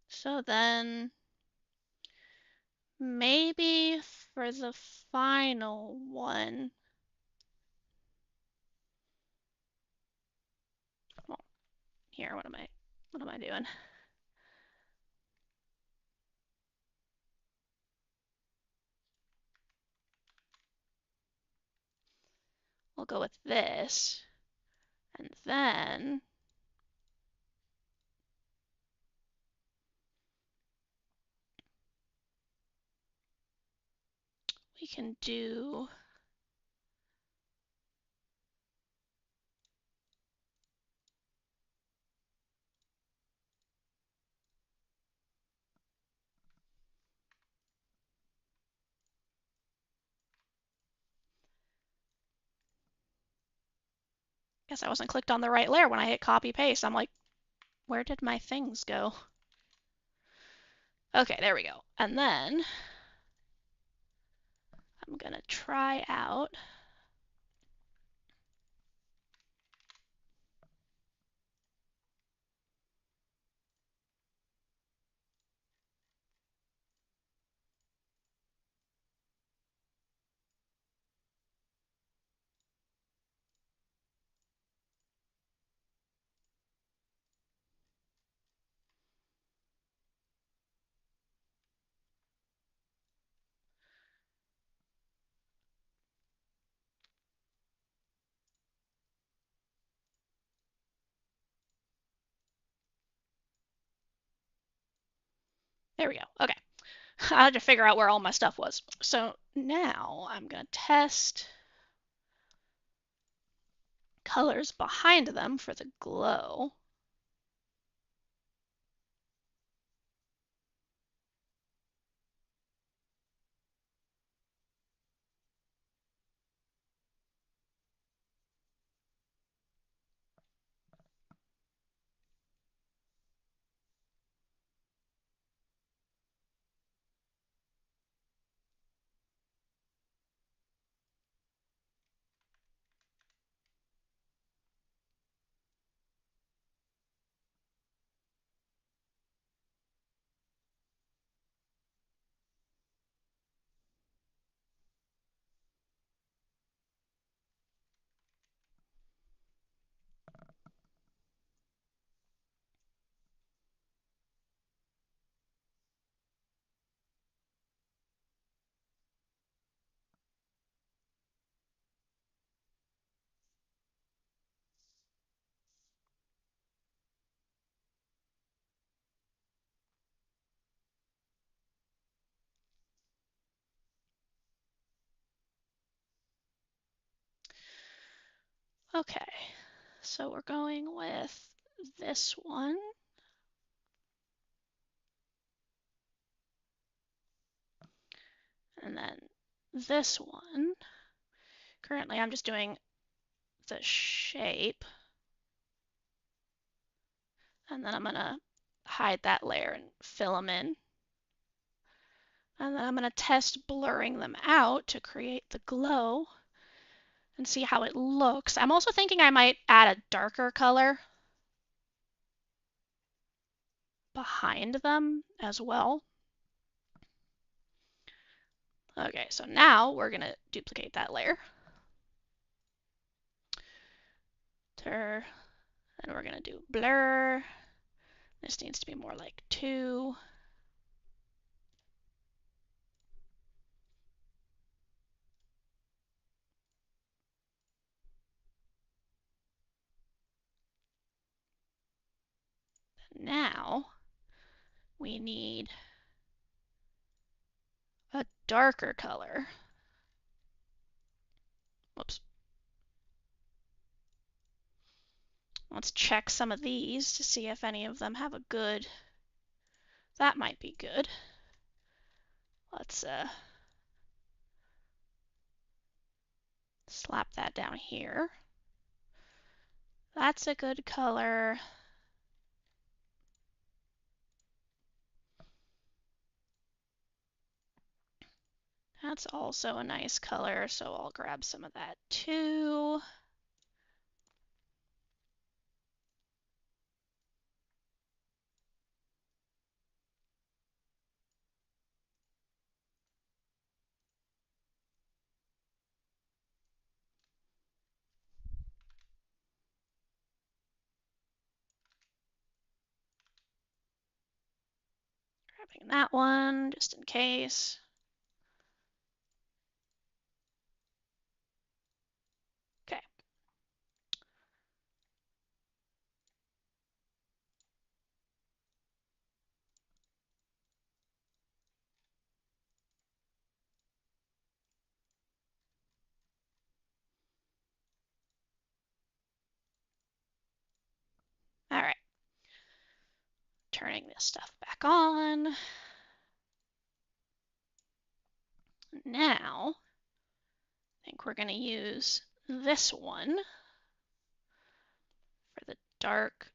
So then maybe for the final one, well, here, what am I doing? we'll go with this. And then we can do guess I wasn't clicked on the right layer when I hit copy paste. I'm like, where did my things go? Okay, there we go. And then I'm gonna try out there we go. Okay. I had to figure out where all my stuff was. So now I'm going to test colors behind them for the glow. Okay, so we're going with this one. And then this one. Currently I'm just doing the shape. And then I'm going to hide that layer and fill them in. And then I'm going to test blurring them out to create the glow and see how it looks. I'm also thinking I might add a darker color behind them as well. Okay, so now we're going to duplicate that layer. And we're going to do blur. This needs to be more like 2. Now we need a darker color. Whoops. Let's check some of these to see if any of them have a good. That might be good. Let's slap that down here. That's a good color. That's also a nice color, so I'll grab some of that too. Grabbing that one just in case. Okay, turning this stuff back on. Now, I think we're going to use this one for the dark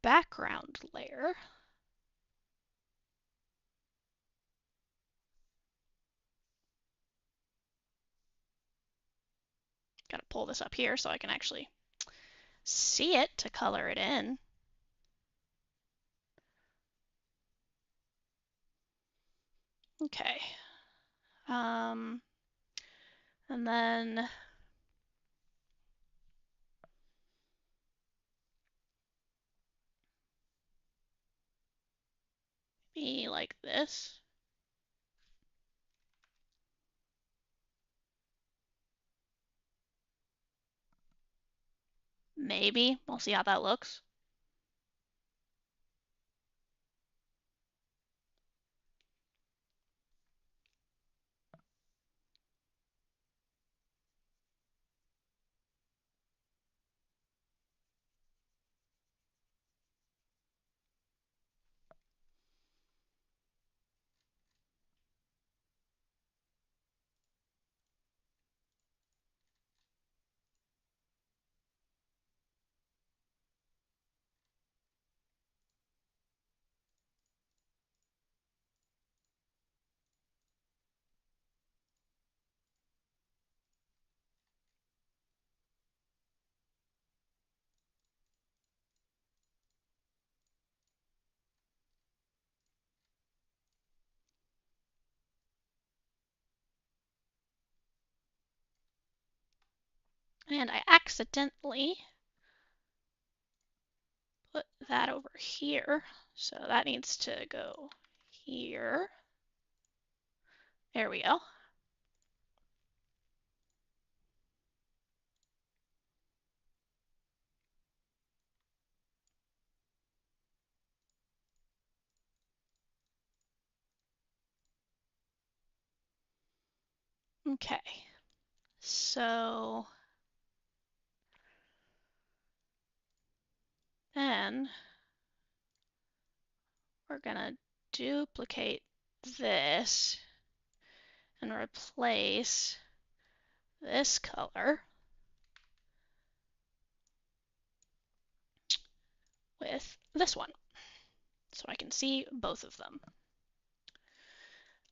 background layer. Got to pull this up here so I can actually see it to color it in. Okay. And then be like this. Maybe. We'll see how that looks. And I accidentally put that over here. So that needs to go here. There we go. Okay. So then we're going to duplicate this and replace this color with this one so I can see both of them.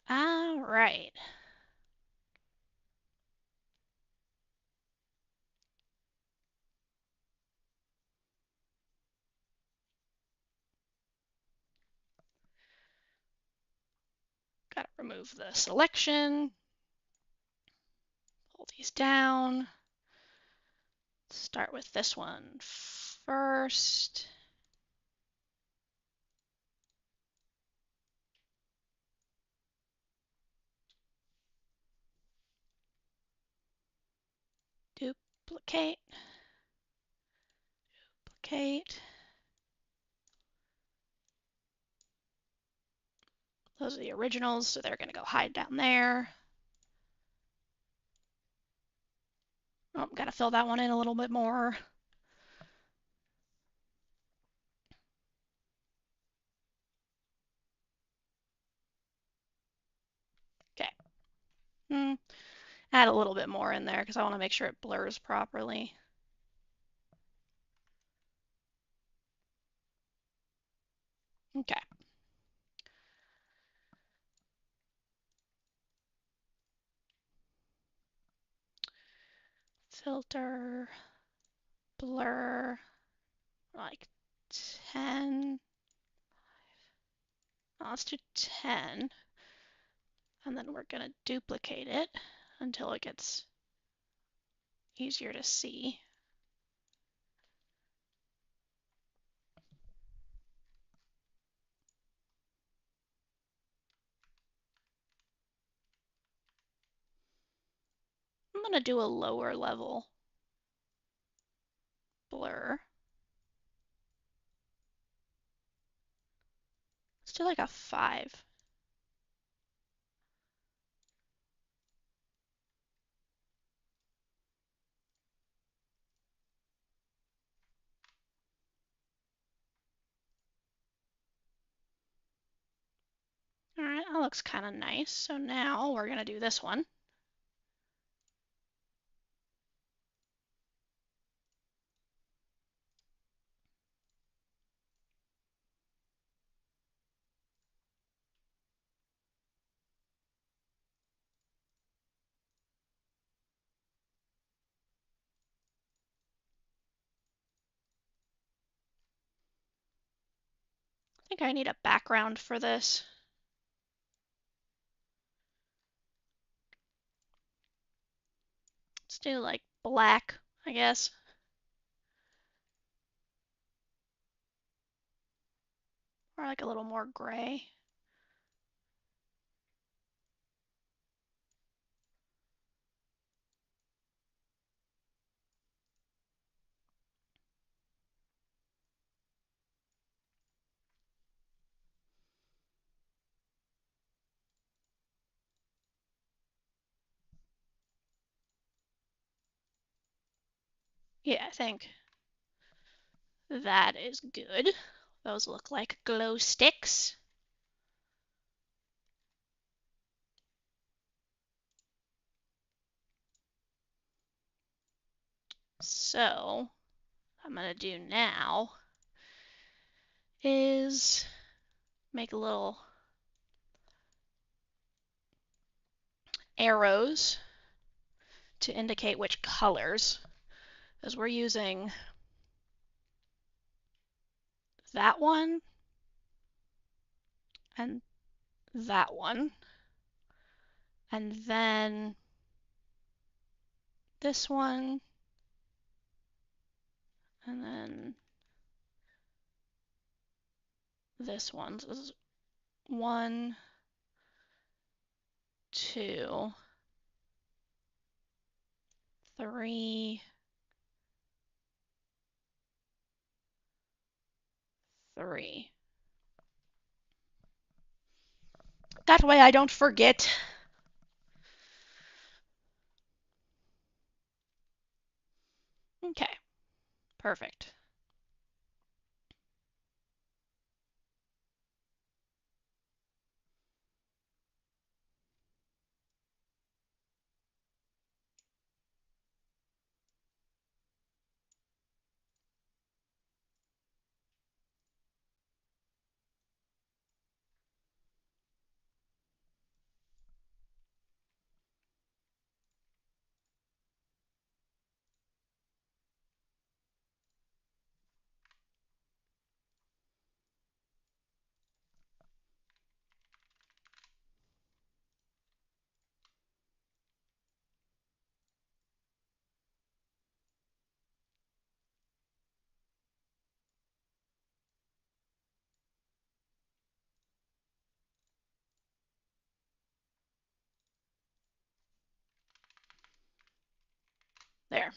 All right. Got to remove the selection. Pull these down. Start with this one first. Duplicate. Duplicate. Those are the originals, so they're going to go hide down there. Oh, got to fill that one in a little bit more. Okay. Add a little bit more in there because I want to make sure it blurs properly. Okay. Filter, blur, like 10. Oh, let's do 10. And then we're going to duplicate it until it gets easier to see. I'm going to do a lower level blur. Let's do like a 5. that looks kind of nice. So now we're going to do this one. I think I need a background for this. Let's do like black, I guess. Or like a little more gray. Yeah, I think that is good. Those look like glow sticks. So, what I'm going to do now is make a little arrows to indicate which colors, as we're using that one and that one, and then this one, and then this one. So this is 1, 2, 3, 3. That way I don't forget. Okay, perfect. There.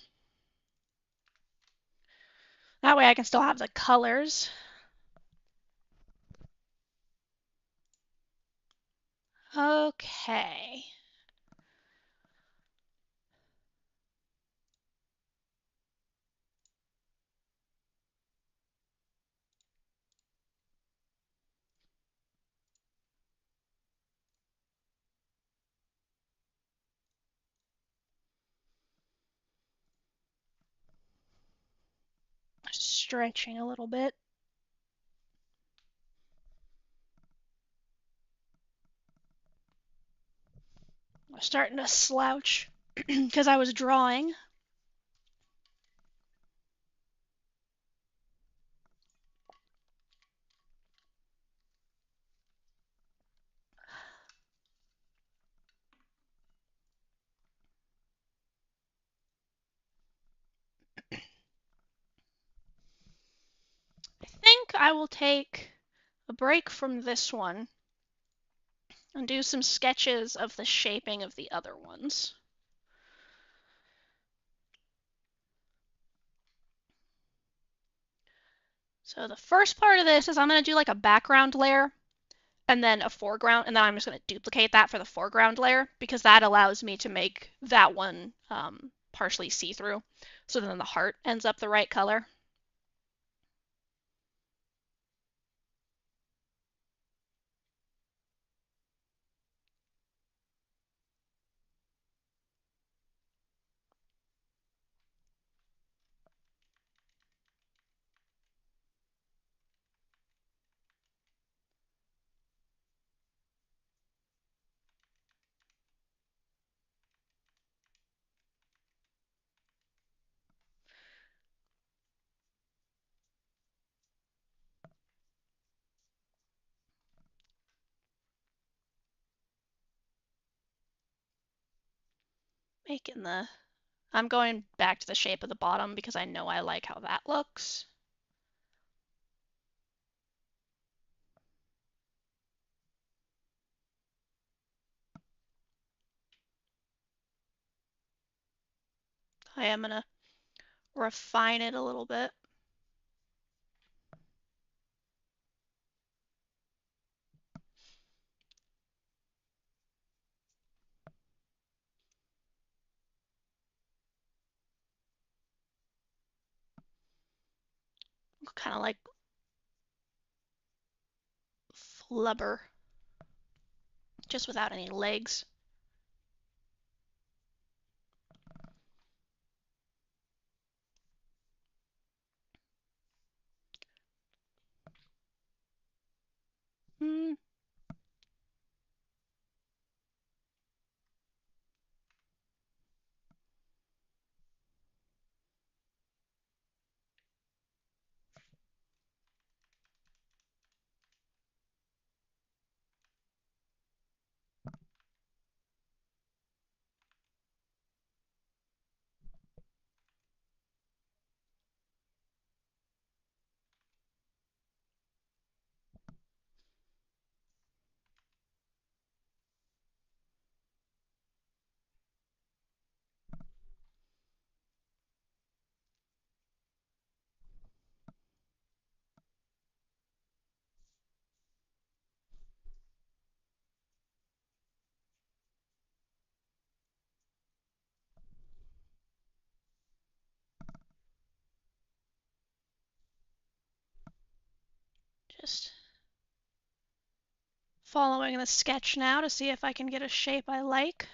That way I can still have the colors. Okay. Stretching a little bit. I'm starting to slouch because I was drawing. I think I will take a break from this one and do some sketches of the shaping of the other ones. So the first part of this is I'm going to do like a background layer and then a foreground, and then I'm just going to duplicate that for the foreground layer because that allows me to make that one partially see-through. So then the heart ends up the right color. Making the... I'm going back to the shape of the bottom because I know I like how that looks. I am going to refine it a little bit. Kind of like flubber, just without any legs. Hmm. Just following the sketch now to see if I can get a shape I like.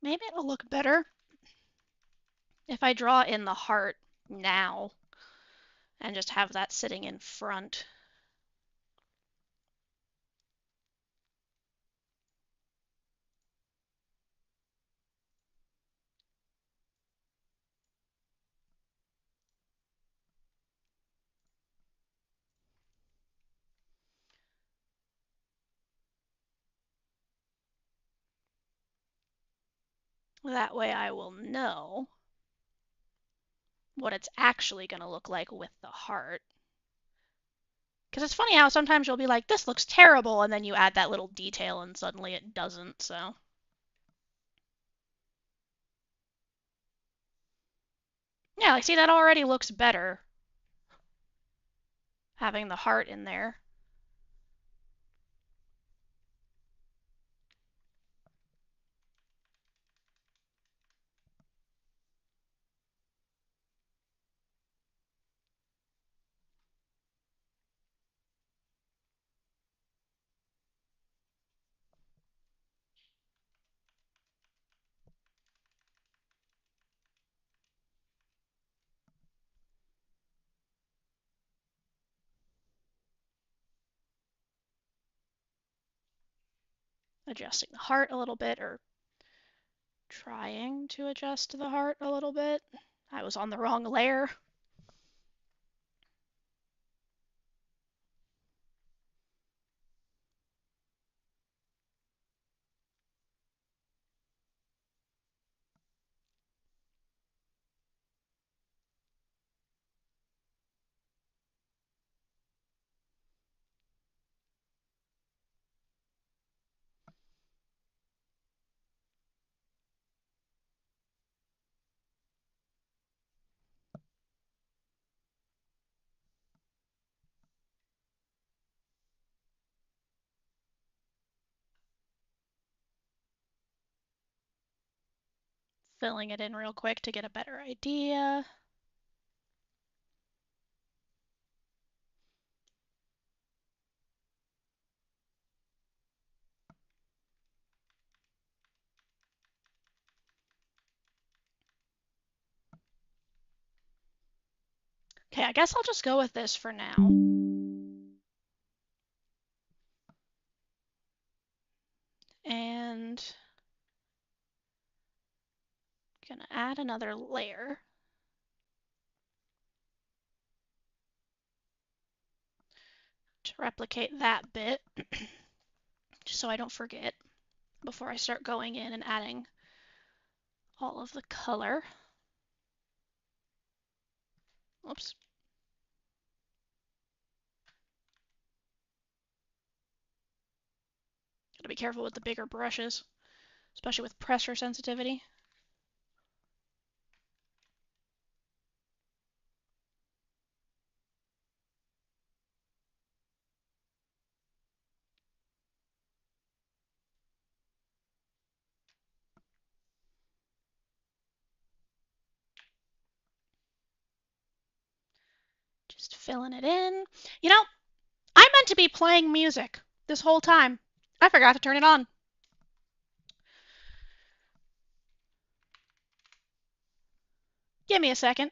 Maybe it'll look better if I draw in the heart now and just have that sitting in front. That way I will know what it's actually going to look like with the heart. Because it's funny how sometimes you'll be like, this looks terrible, and then you add that little detail and suddenly it doesn't, so. Yeah, like, see, that already looks better, having the heart in there. Adjusting the heart a little bit, or trying to adjust the heart a little bit. I was on the wrong layer. Filling it in real quick to get a better idea. Okay, I guess I'll just go with this for now. And I'm gonna add another layer. To replicate that bit, just so I don't forget before I start going in and adding all of the color. Oops. Gotta be careful with the bigger brushes, especially with pressure sensitivity. Just filling it in. You know, I meant to be playing music this whole time. I forgot to turn it on. Give me a second.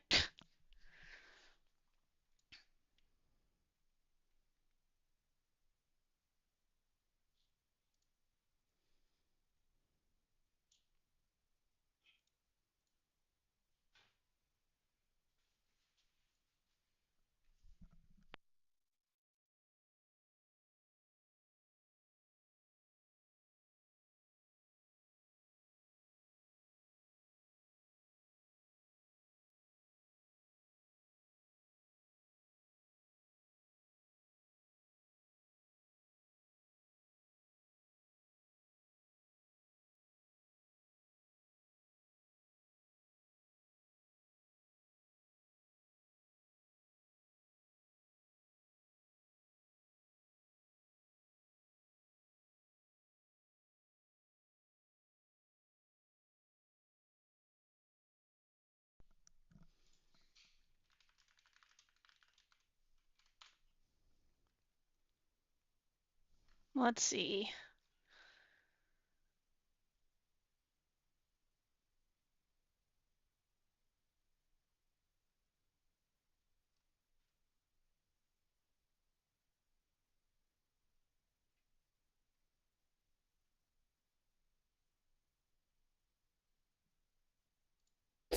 Let's see.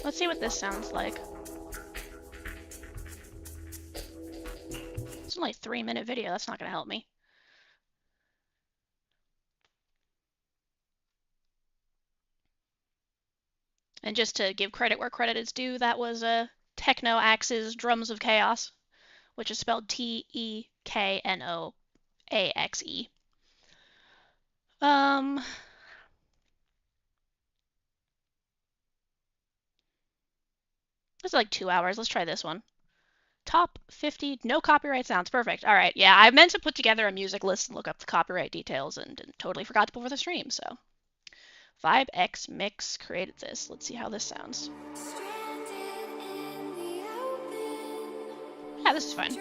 Let's see what this sounds like. It's only a 3-minute video. That's not going to help me. And just to give credit where credit is due, that was Techno Axe's Drums of Chaos, which is spelled Teknoaxe. It's like 2 hours. Let's try this one. Top 50 no copyright sounds. Perfect. All right. Yeah, I meant to put together a music list and look up the copyright details and totally forgot to before the stream. So Vibe X Mix created this. Let's see how this sounds. Yeah, this is fine.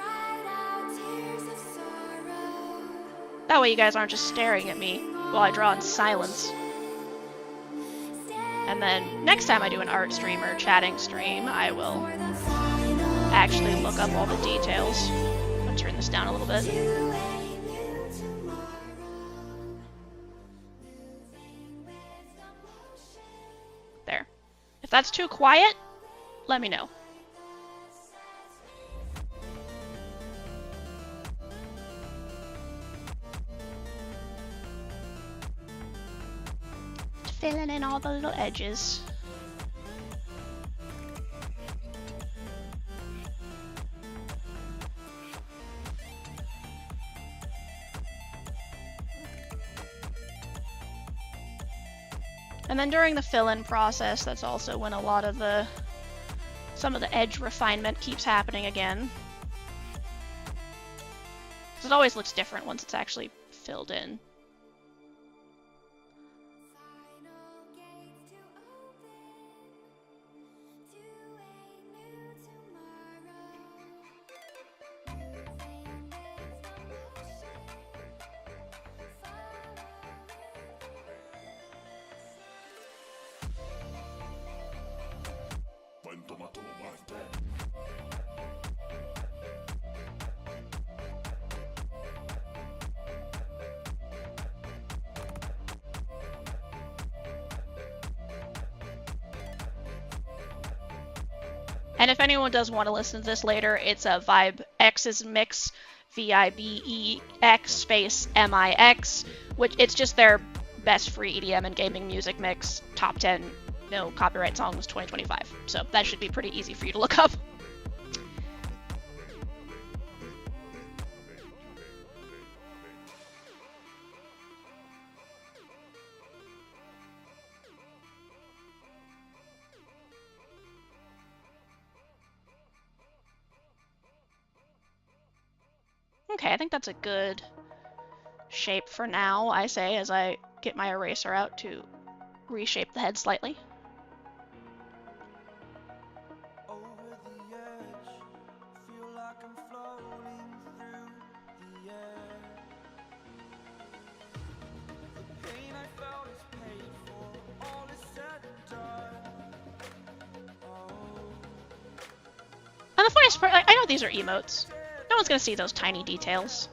That way you guys aren't just staring at me while I draw in silence. And then next time I do an art stream or chatting stream, I will actually look up all the details. I'm gonna turn this down a little bit. There. If that's too quiet, let me know. Filling in all the little edges. And then during the fill-in process, that's also when a lot of some of the edge refinement keeps happening again. Because it always looks different once it's actually filled in. And if anyone does want to listen to this later, it's a Vibe X's mix, VIBEX space MIX, which it's just their best free EDM and gaming music mix, top 10 no copyright songs 2025. So that should be pretty easy for you to look up. Okay, I think that's a good shape for now, I say, as I get my eraser out to reshape the head slightly. And the funniest part, I know these are emotes. No one's gonna see those tiny details.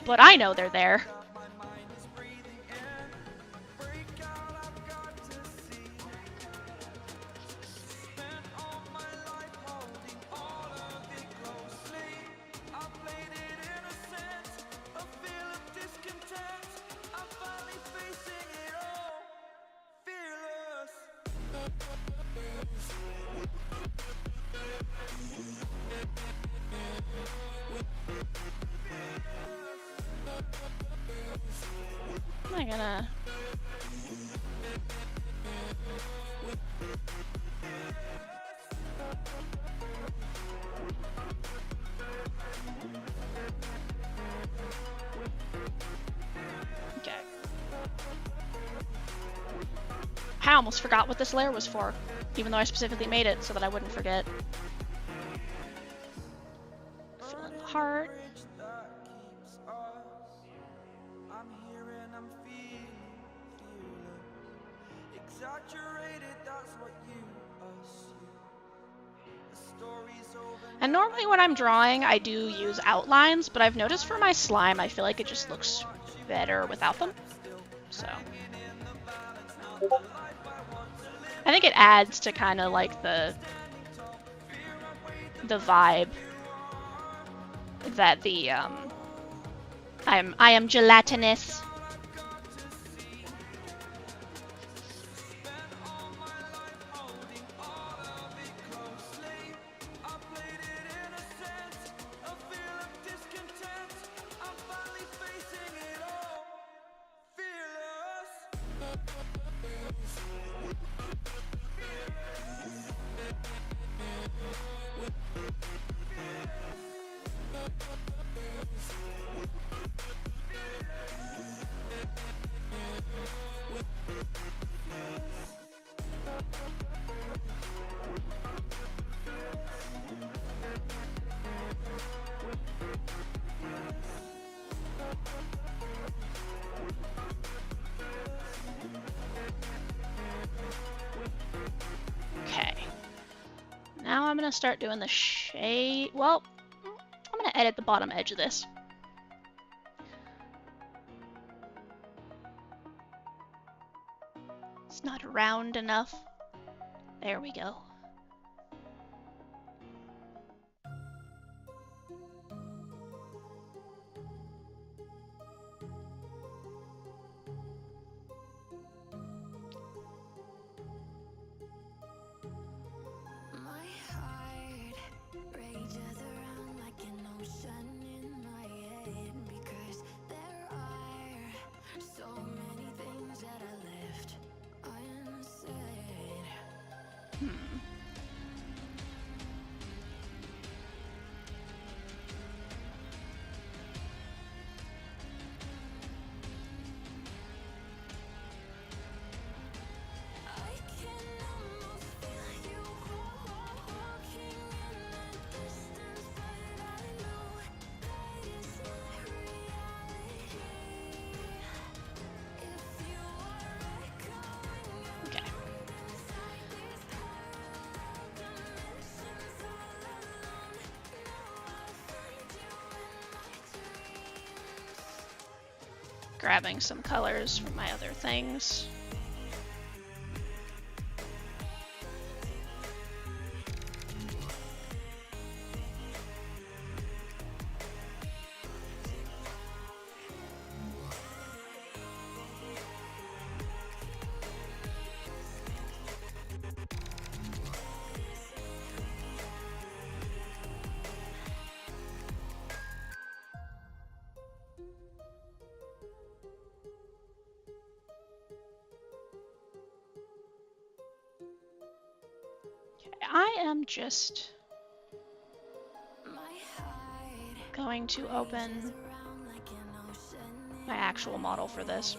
But I know they're there. I'm gonna... Okay. I almost forgot what this layer was for, even though I specifically made it so that I wouldn't forget. Fill in the heart. And normally when I'm drawing, I do use outlines, but I've noticed for my slime, I feel like it just looks better without them. So I think it adds to kind of like the vibe that the I am gelatinous. Now I'm gonna start doing the shade. Well, I'm gonna edit the bottom edge of this. It's not round enough. There we go. Grabbing some colors from my other things. I am just going to open my actual model for this.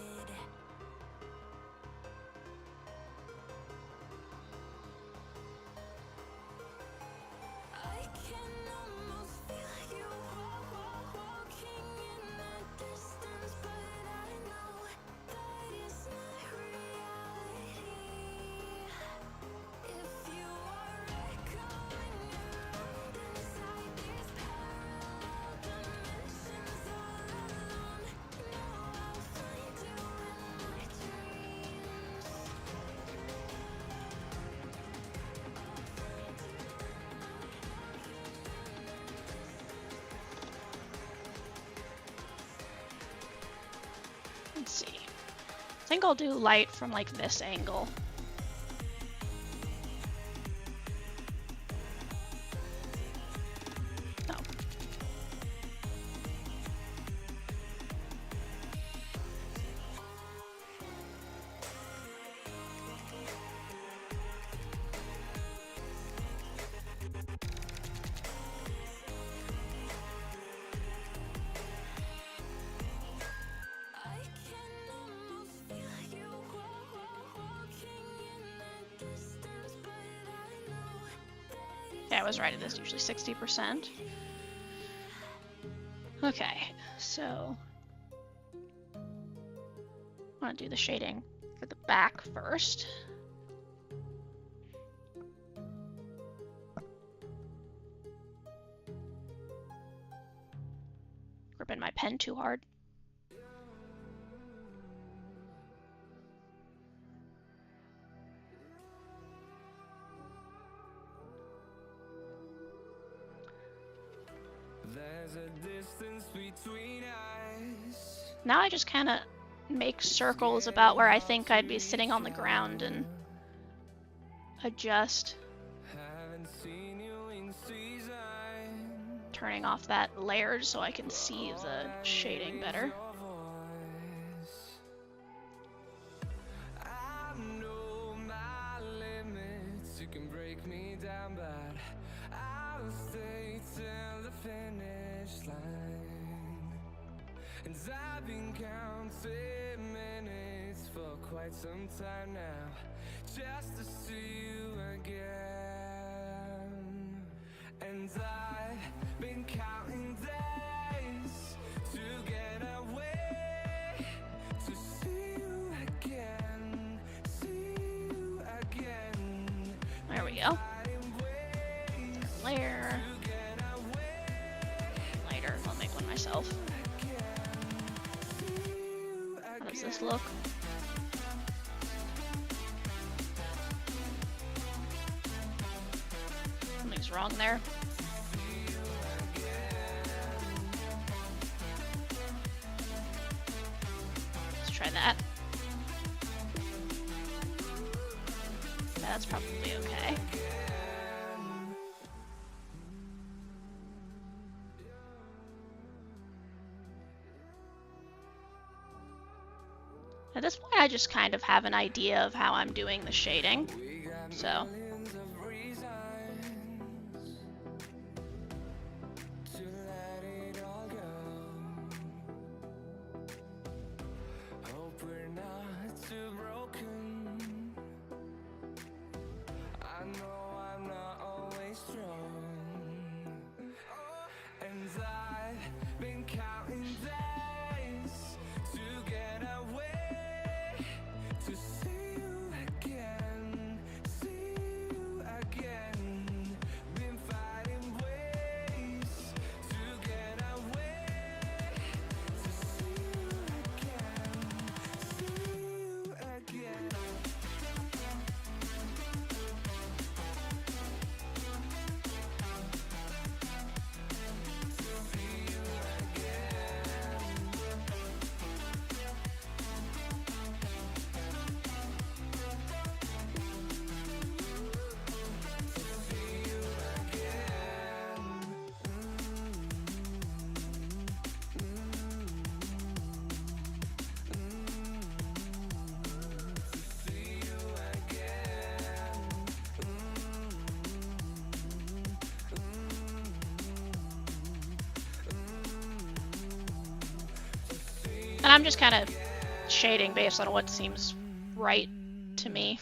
Let's see. I think I'll do light from like this angle. Oh. Yeah, I was right, it is usually 60%. Okay, so I want to do the shading for the back first. Gripping my pen too hard. There's a distance between us. Now I just kind of make circles about where I think I'd be sitting on the ground and adjust. Haven't seen you in season. Turning off that layer so I can see the shading better. I know my limits. You can break me down, but I'll stay till the finish line. And I've been counting minutes for quite some time now, just to see you again. And I've been counting days to get away, to see you again, see you again. There we go. Layer. Lighter. I'll make one myself. How does this look? Something's wrong there. Let's try that. Yeah, that's probably okay. At this point, I just kind of have an idea of how I'm doing the shading, so. And I'm just kind of shading based on what seems right to me.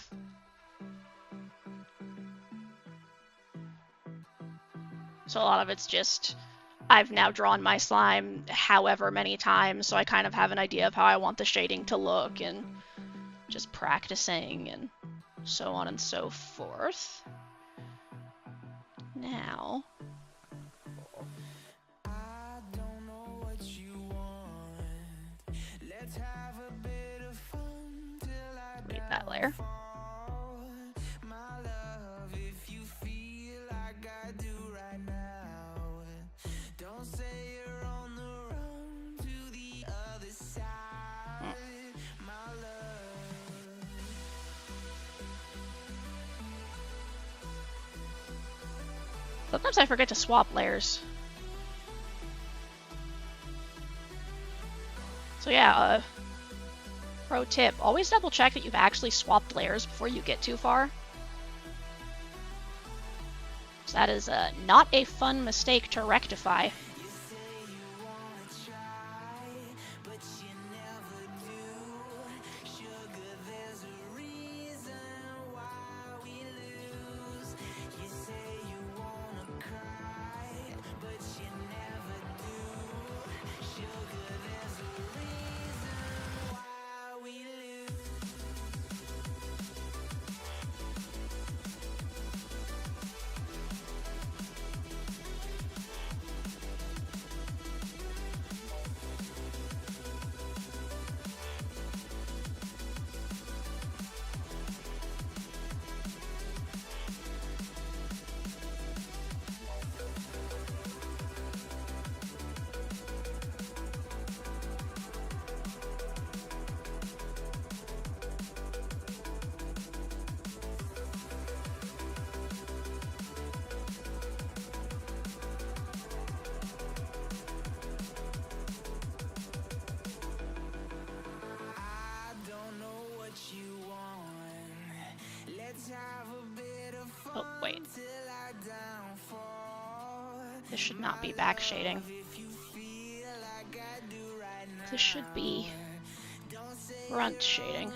So a lot of it's just, I've now drawn my slime however many times, so I kind of have an idea of how I want the shading to look, and just practicing and so on and so forth. Now, delete that layer. Sometimes I forget to swap layers. So yeah, pro tip, always double check that you've actually swapped layers before you get too far. So that is not a fun mistake to rectify. Oh, wait. This should not be back shading. This should be front shading.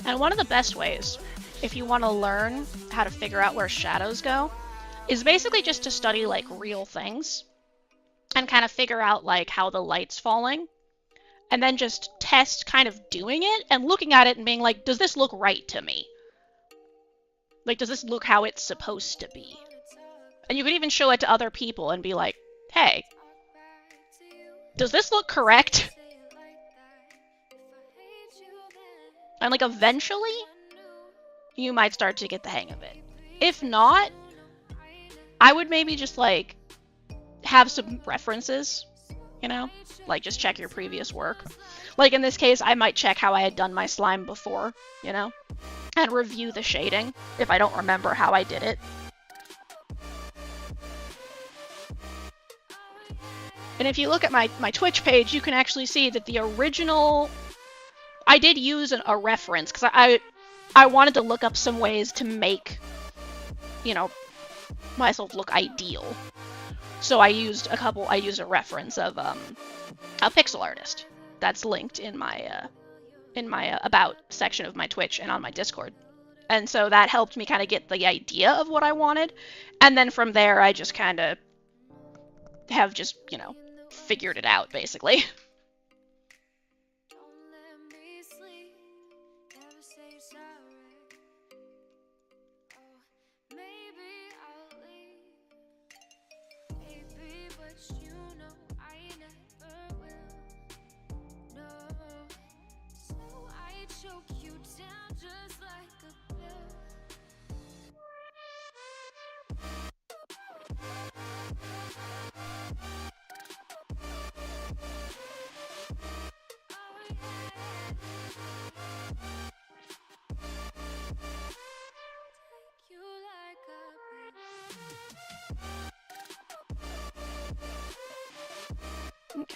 And one of the best ways, if you want to learn how to figure out where shadows go, is basically just to study like real things and kind of figure out like how the light's falling, and then just test kind of doing it and looking at it and being like, does this look right to me? Like, does this look how it's supposed to be? And you could even show it to other people and be like, hey, does this look correct? And like eventually, you might start to get the hang of it. If not, I would maybe just like have some references, you know? Like just check your previous work. Like in this case, I might check how I had done my slime before, you know? And review the shading if I don't remember how I did it. And if you look at my Twitch page, you can actually see that the original... I did use a reference, because I wanted to look up some ways to make, you know, myself look ideal. So I used a reference of a pixel artist that's linked in my about section of my Twitch and on my Discord. And so that helped me kind of get the idea of what I wanted. And then from there, I just kind of have just, you know, figured it out, basically. Okay.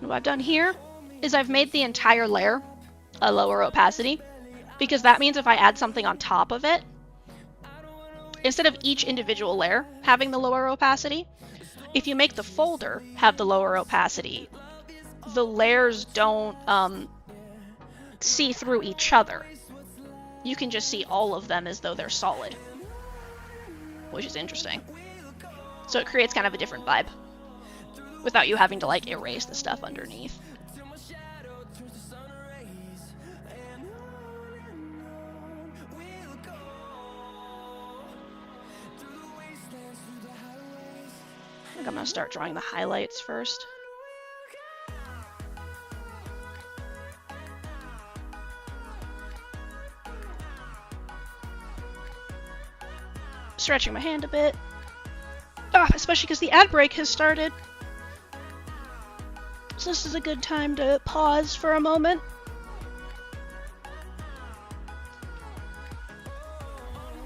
What I've done here is I've made the entire layer a lower opacity, because that means if I add something on top of it, instead of each individual layer having the lower opacity, if you make the folder have the lower opacity, the layers don't see through each other. You can just see all of them as though they're solid, which is interesting. So it creates kind of a different vibe without you having to like erase the stuff underneath. I think I'm gonna start drawing the highlights first. Stretching my hand a bit. Especially because the ad break has started. So this is a good time to pause for a moment.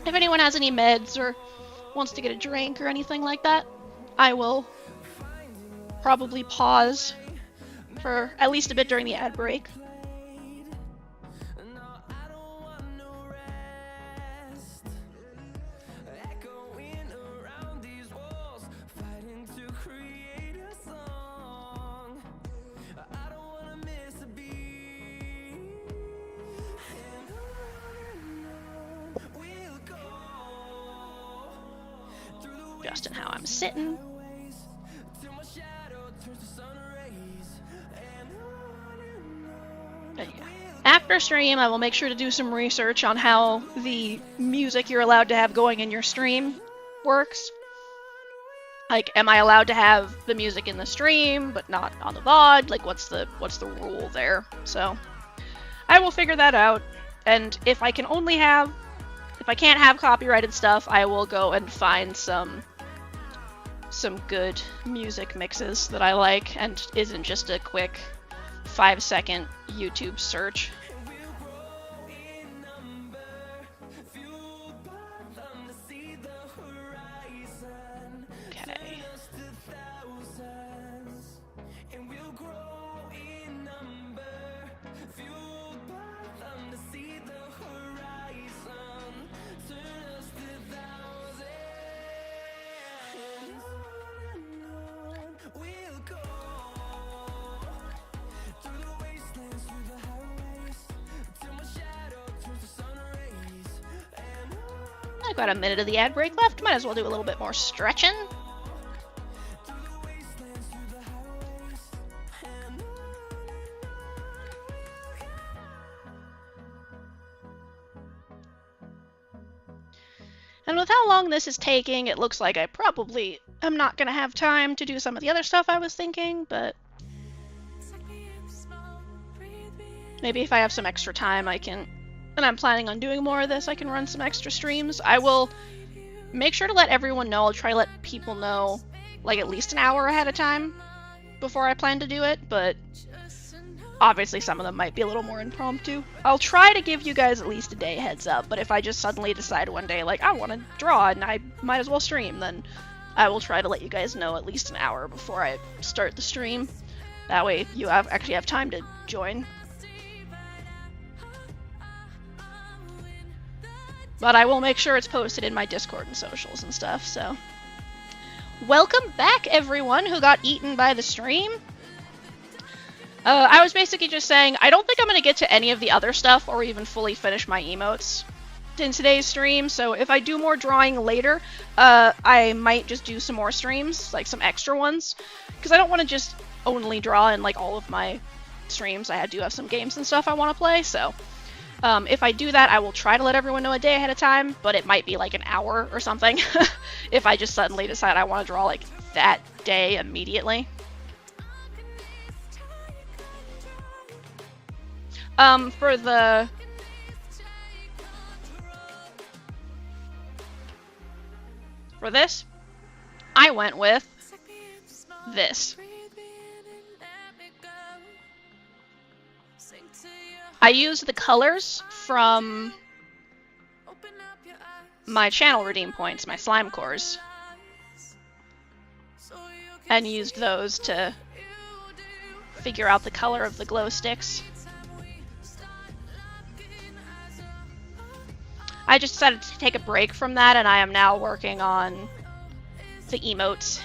If anyone has any meds or wants to get a drink or anything like that, I will probably pause for at least a bit during the ad break. Adjusting how I'm sitting. After stream, I will make sure to do some research on how the music you're allowed to have going in your stream works. Like, am I allowed to have the music in the stream but not on the VOD? Like, what's the rule there? So I will figure that out. And if I can't have copyrighted stuff, I will go and find some good music mixes that I like and isn't just a quick 5-second YouTube search. Okay. I've got a minute of the ad break left. Might as well do a little bit more stretching. And with how long this is taking, it looks like I probably am not going to have time to do some of the other stuff I was thinking, but maybe if I have some extra time, I can, and I'm planning on doing more of this, I can run some extra streams. I will make sure to let everyone know. I'll try to let people know, like, at least an hour ahead of time before I plan to do it, but obviously some of them might be a little more impromptu. I'll try to give you guys at least a day heads up, but if I just suddenly decide one day, like, I want to draw and I might as well stream, then I will try to let you guys know at least an hour before I start the stream. That way you actually have time to join. But I will make sure it's posted in my Discord and socials and stuff, so. Welcome back, everyone who got eaten by the stream. I was basically just saying, I don't think I'm going to get to any of the other stuff or even fully finish my emotes in today's stream, so if I do more drawing later, I might just do some more streams, like some extra ones, because I don't want to just only draw in like all of my streams. I do have some games and stuff I want to play, so if I do that, I will try to let everyone know a day ahead of time, but it might be like an hour or something if I just suddenly decide I want to draw like that day immediately. For this, I went with this. I used the colors from my channel redeem points, my slime cores, and used those to figure out the color of the glow sticks. I just decided to take a break from that, and I am now working on the emotes.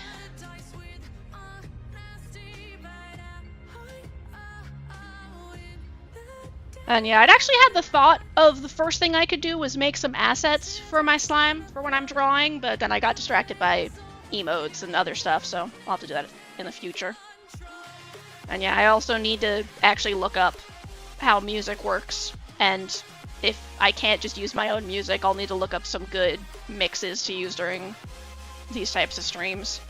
And yeah, I'd actually had the thought of the first thing I could do was make some assets for my slime for when I'm drawing, but then I got distracted by emotes and other stuff, so I'll have to do that in the future. And yeah, I also need to actually look up how music works, and if I can't just use my own music, I'll need to look up some good mixes to use during these types of streams.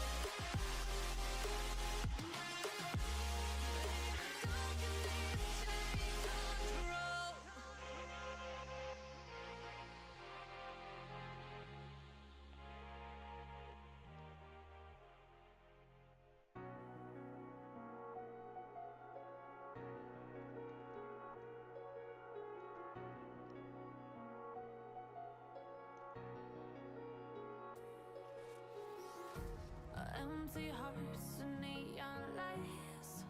Empty hearts and neon lights,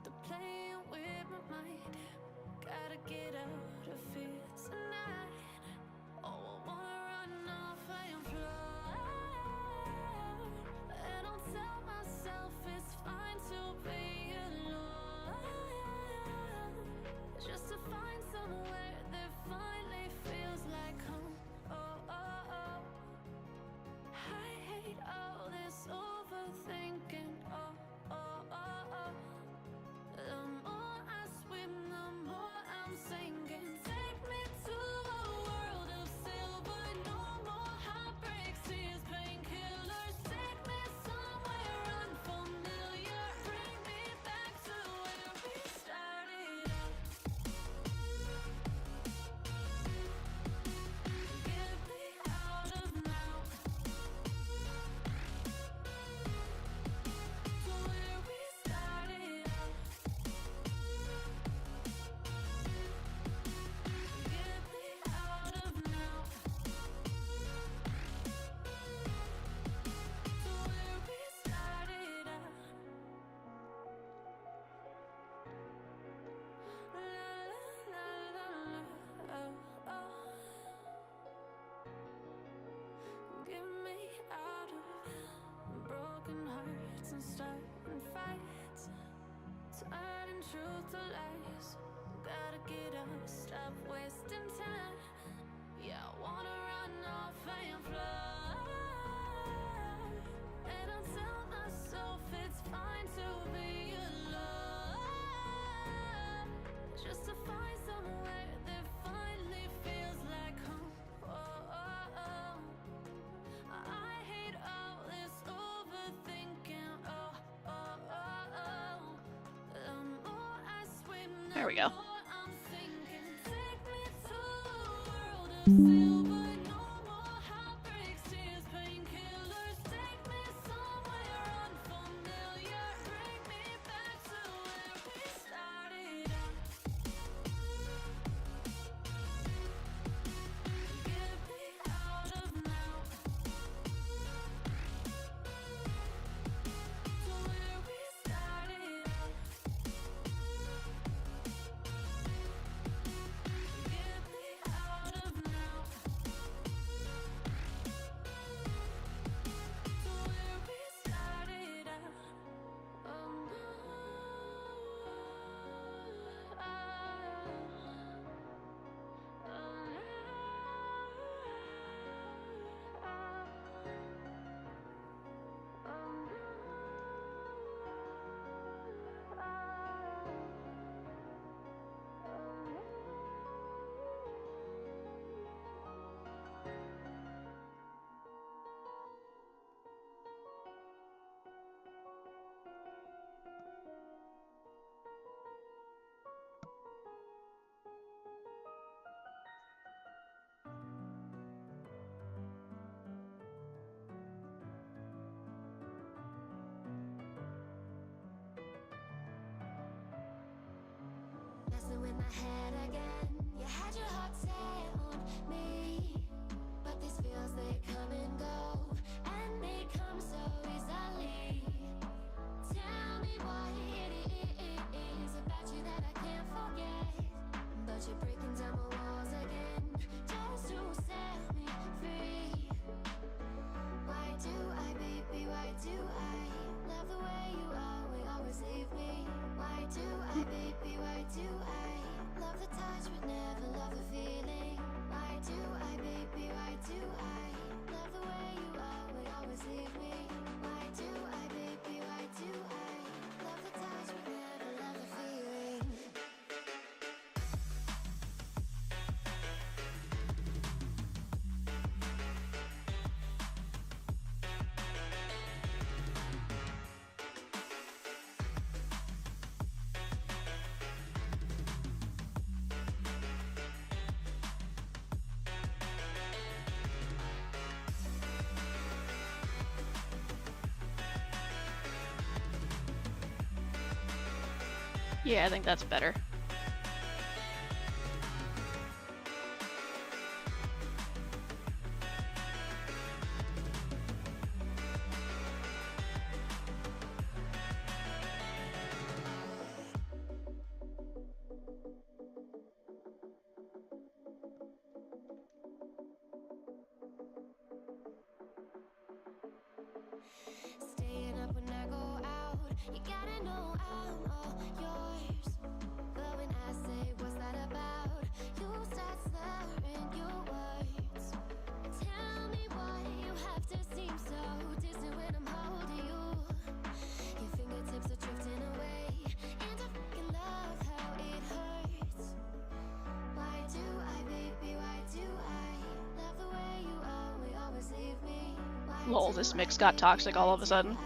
they're playing with my mind. Gotta get out of here tonight. Oh, I wanna run off and fly. And I'll tell myself it's fine to be alone, just to find somewhere that finally feels like home. Oh, oh, oh. I hate all this overthinking. Oh, oh, oh, oh. The more I swim, the more I'm sinking. Take me to a world of silver. No more heartbreaks, tears, painkillers. Take me somewhere unfamiliar. Bring me back to where we started out. Get me out of now. To where we started out. Get me out of now. To where we started out. La la la la, oh oh. Get me out of broken hearts and starting fights, turning truth to lies. Gotta get up, stop wasting time. Yeah, I wanna run off and fly. And I'll tell myself it's fine to be alone, just to find somewhere that finally feels like home. Oh, oh, oh. I hate all this overthinking. Oh, oh, oh, oh. The more I swim, the There we go. more I'm sinking. Take me to a world of silver. No more heartbreaks, tears, painkillers. Take me somewhere unfamiliar. Bring me back to where we started out. Get me out of now. To where we started out. Get me out of now. my head again. You had your heart set on me, but these feels, they come and go, and they come so easily. Tell me what it is about you that I can't forget, but you're breaking down my walls again, just to set me free. Why do I, baby, why do I love the way you always leave me? Why do I, baby, why do I love the touch but never love the feeling? Why do I, baby, why do I love the way you always leave me? Why do I, baby, why do I love the touch but never love the feeling? Yeah, I think that's better. Staying up when I go out, you gotta know I'm all yours. But when I say what's that about, you start slurring your words. Tell me why you have to seem so distant when I'm holding you. Your fingertips are drifting away, and I fucking love how it hurts. Why do I, baby, why do I love the way you always leave me? Lol, this mix got toxic all of a sudden.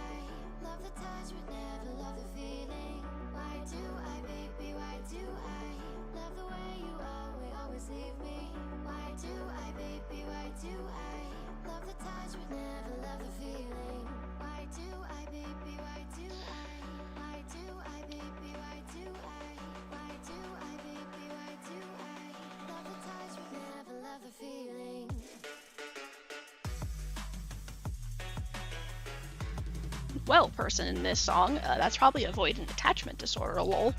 Love the touch but never love the feeling. Why do I, baby, why do I love the way you always leave me? Why do I, baby, why do I love the touch but never love the feeling? Why do I, baby, why do I? Why do I, baby, why do I? Why do I, baby, why do I love the touch but never love the feeling? Well, person in this song, that's probably avoidant attachment disorder, lol.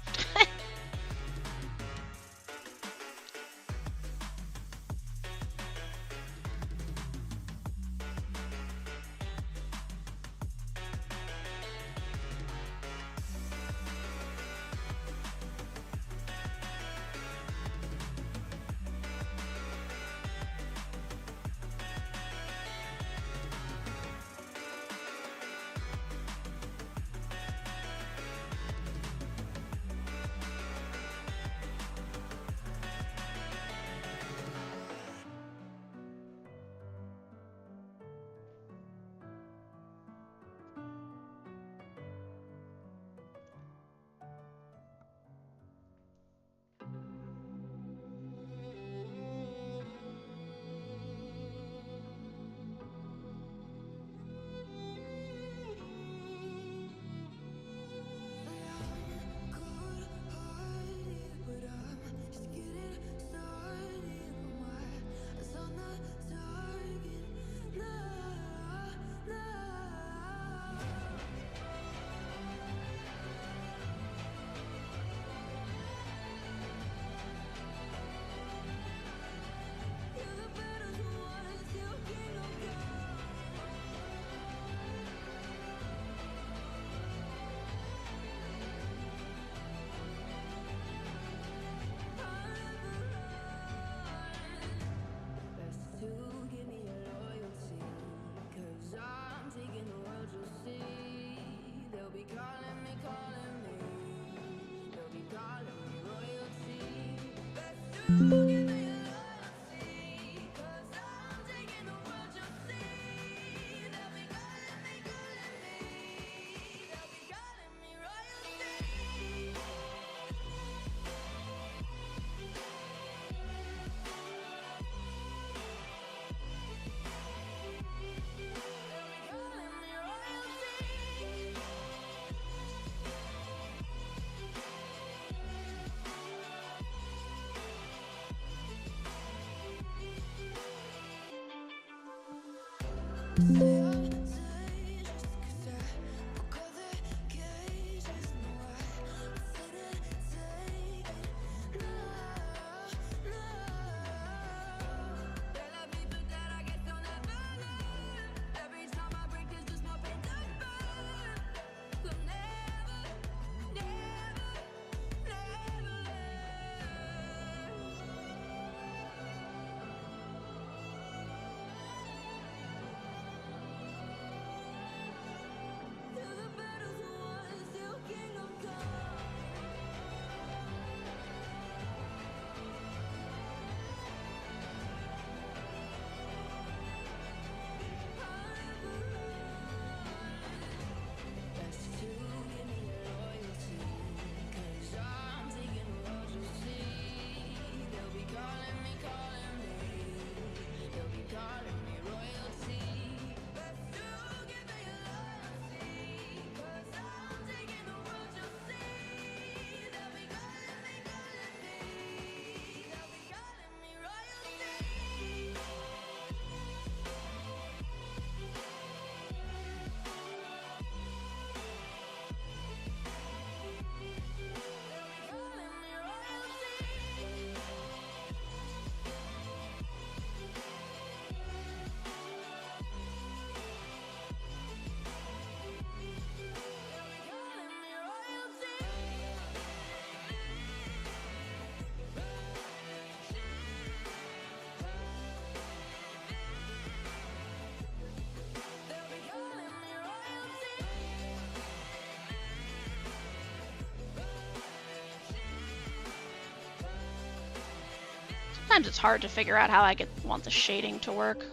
Sometimes it's hard to figure out how I want the shading to work.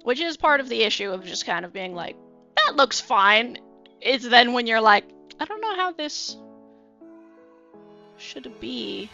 Which is part of the issue of just kind of being like, that looks fine. It's then when you're like, I don't know how this should be.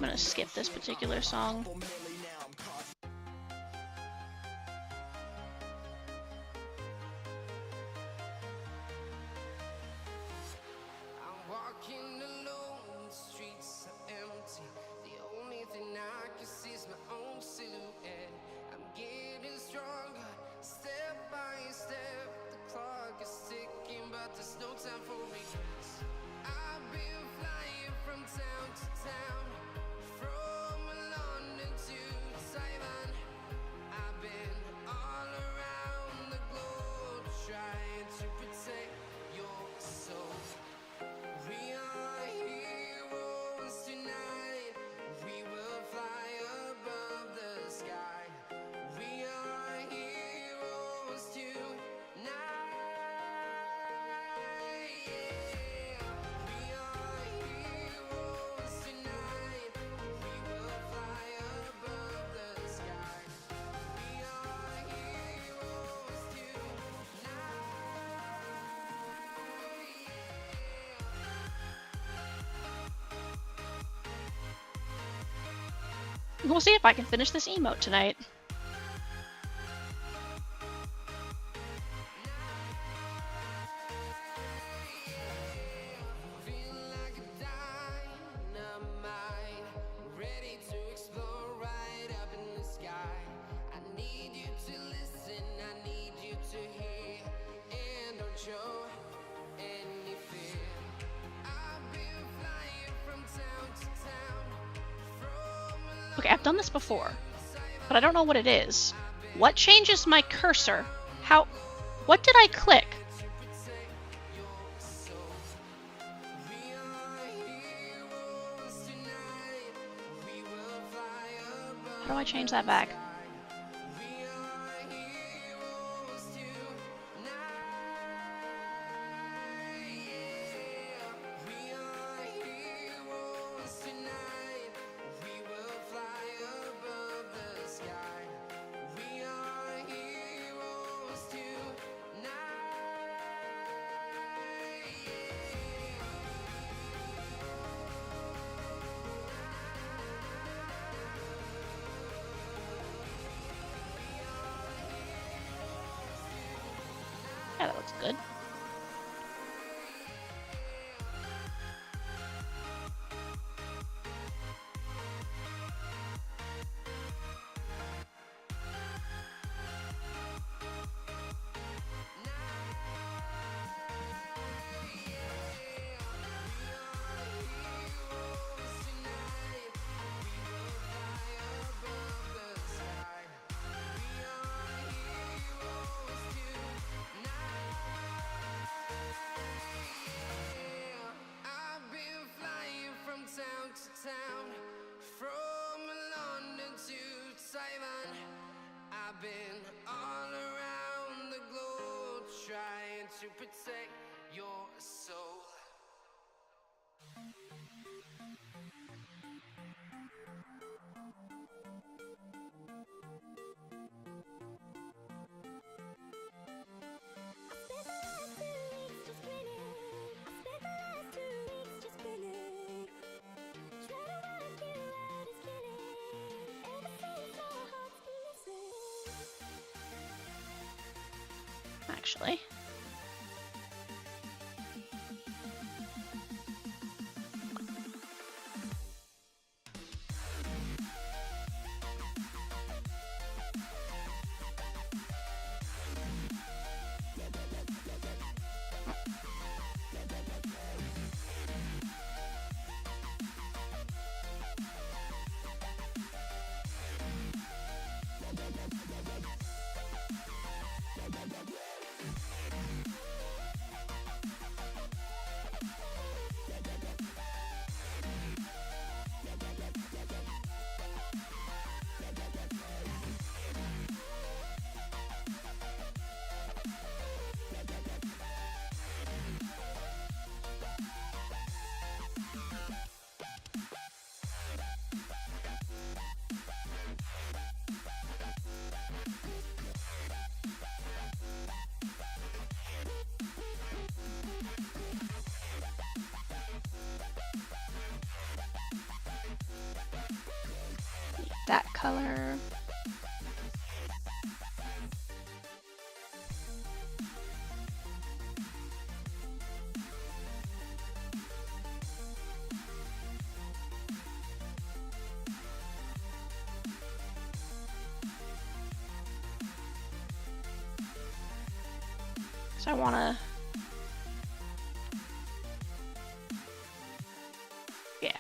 I'm gonna skip this particular song. We'll see if I can finish this emote tonight. Okay, I've done this before, but I don't know what it is. What changes my cursor? How? What did I click? How do I change that back? Yeah, that looks good. To protect your soul. Actually. that color. So I want to, yeah.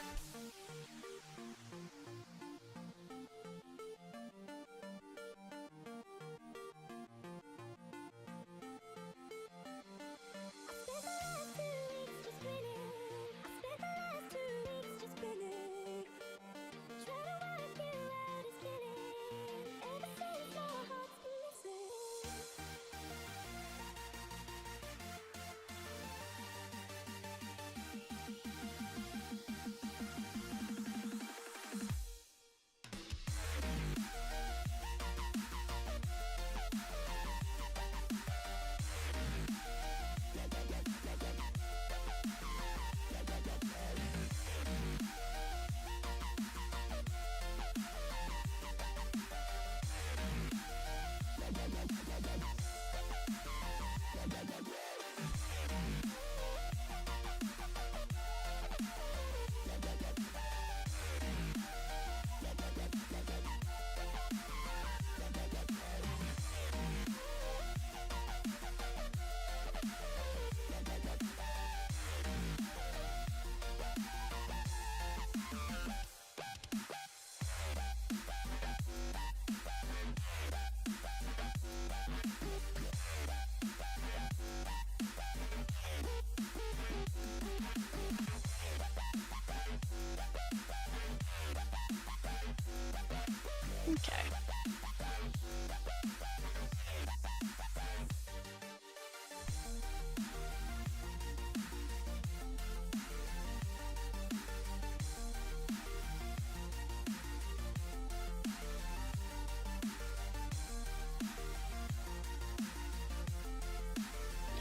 Okay.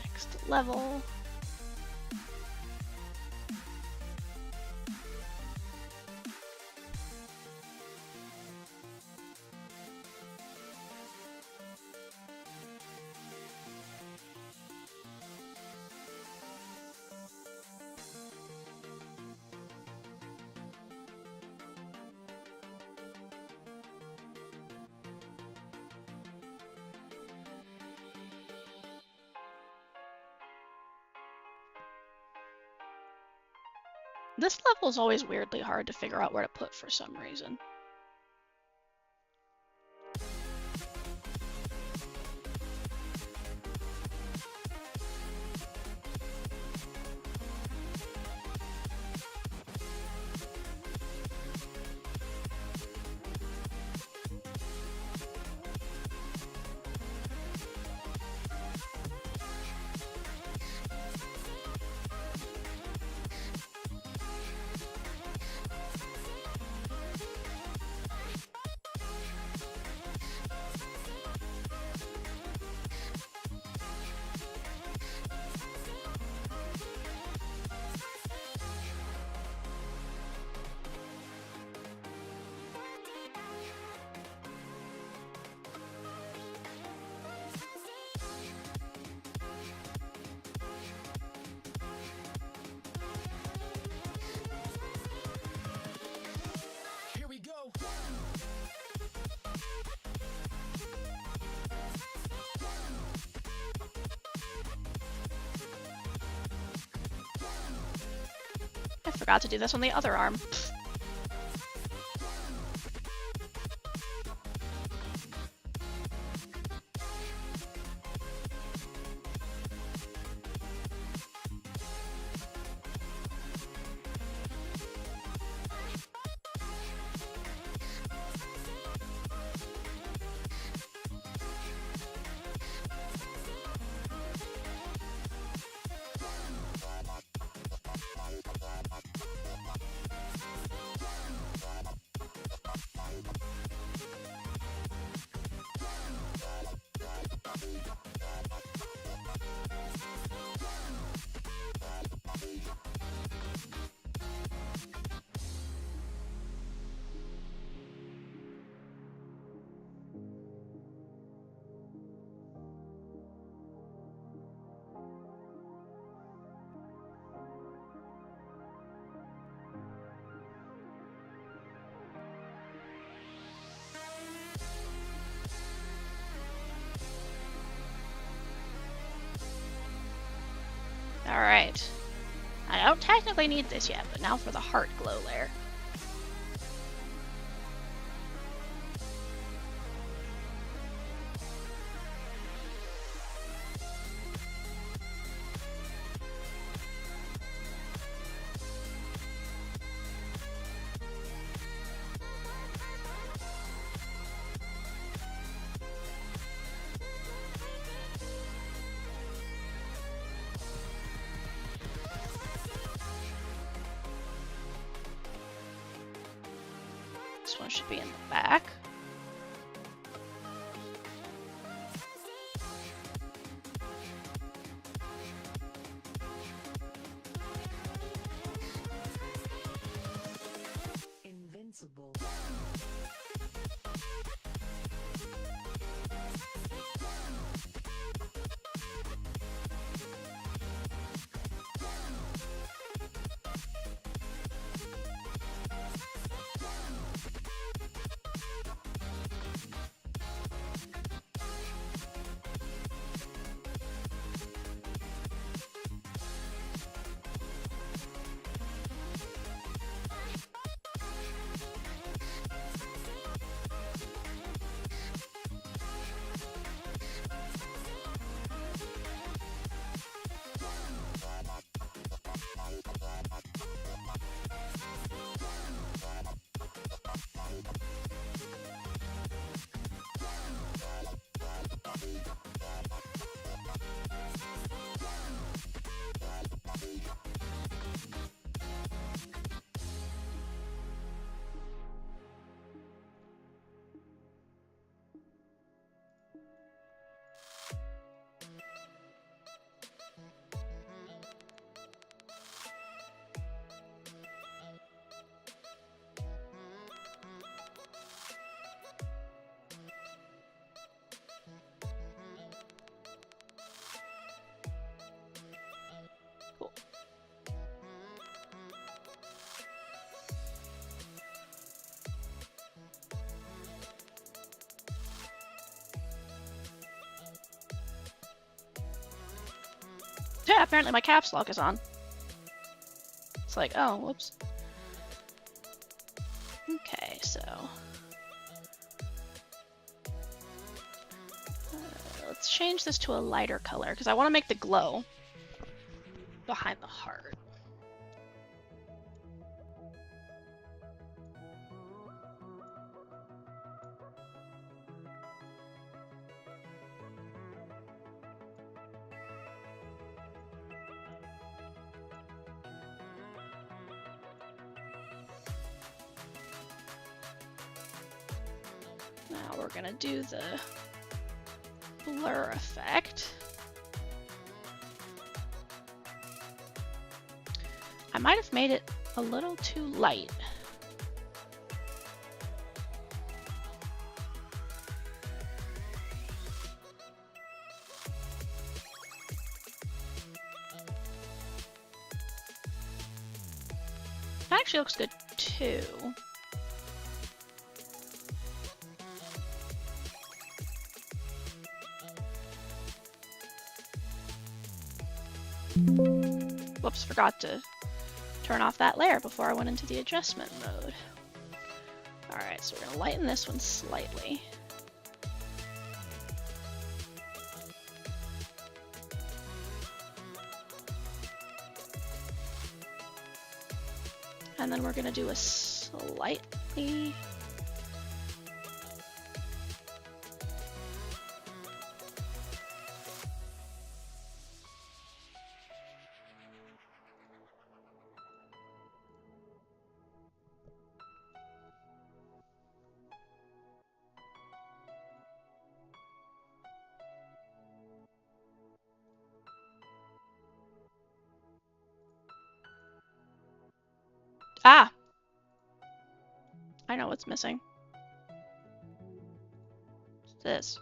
Next level. This level is always weirdly hard to figure out where to put for some reason. I forgot to do this on the other arm. really need this yet, but now for the heart glow layer. This one should be in the back. Invincible. Cool. Yeah, apparently my caps lock is on. It's like, oh, whoops. Okay, so let's change this to a lighter color because I want to make the glow behind the heart. Now we're gonna do the blur effect. I might have made it a little too light. That actually looks good too. Whoops, forgot to turn off that layer before I went into the adjustment mode. Alright, so we're going to lighten this one slightly. And then we're going to do a slightly... Ah! I know what's missing. It's this.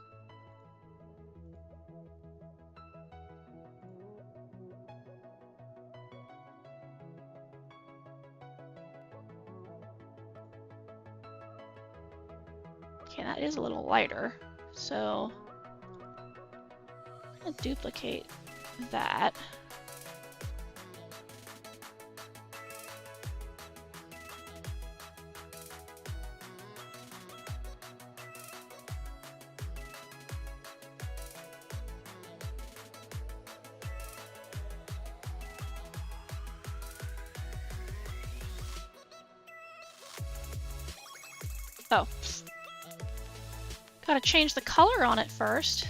Okay, that is a little lighter. So, I'm gonna duplicate that. Oh. Gotta change the color on it first.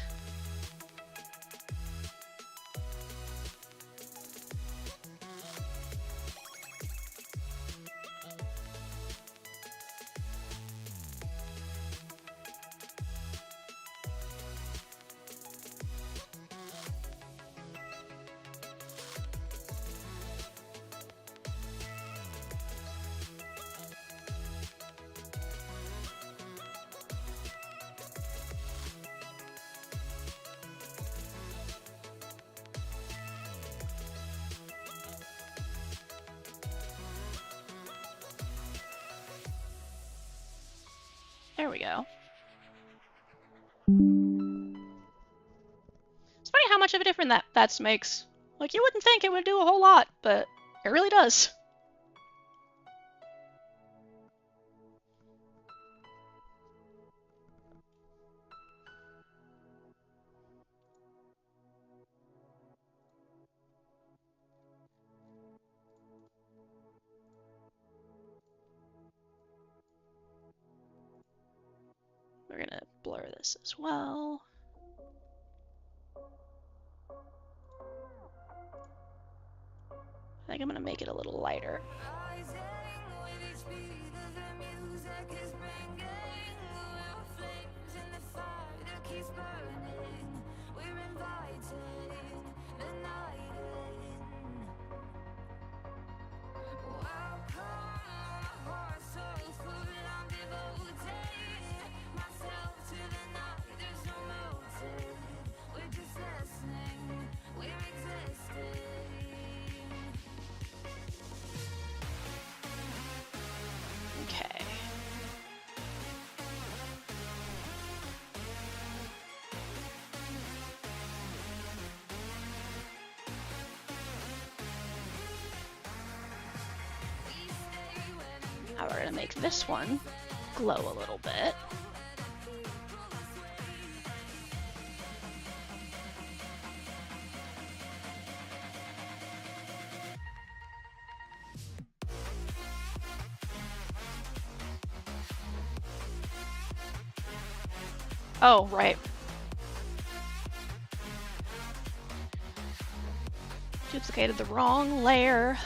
There we go. It's funny how much of a difference that makes. Like, you wouldn't think it would do a whole lot, but it really does. We're gonna blur this as well. I think I'm gonna make it a little lighter. Okay. Now we're gonna make this one glow a little bit. Oh, right. Duplicated the wrong layer.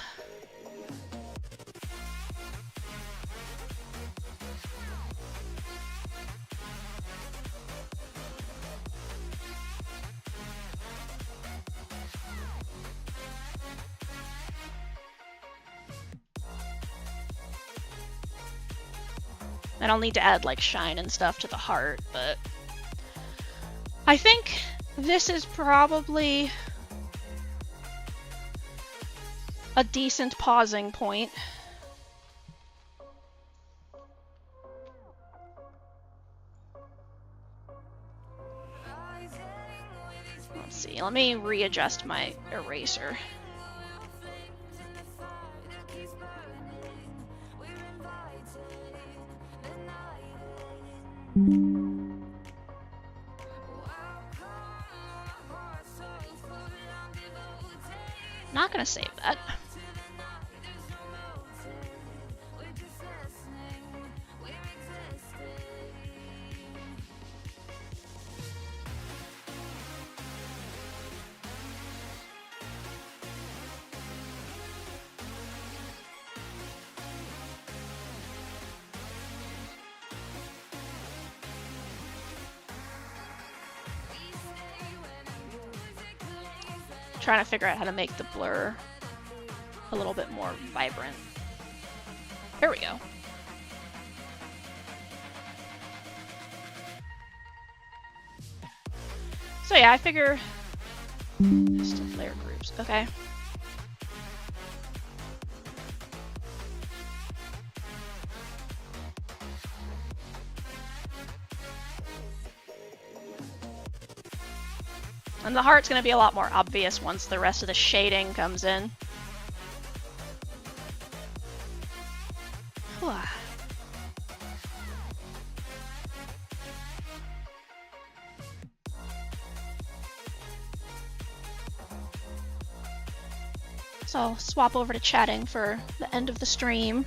I don't need to add like shine and stuff to the heart, but I think this is probably a decent pausing point. Let's see, let me readjust my eraser. Not gonna save that. Trying to figure out how to make the blur a little bit more vibrant. There we go. So yeah, I figure just layer groups. Okay. And the heart's going to be a lot more obvious once the rest of the shading comes in. So I'll swap over to chatting for the end of the stream.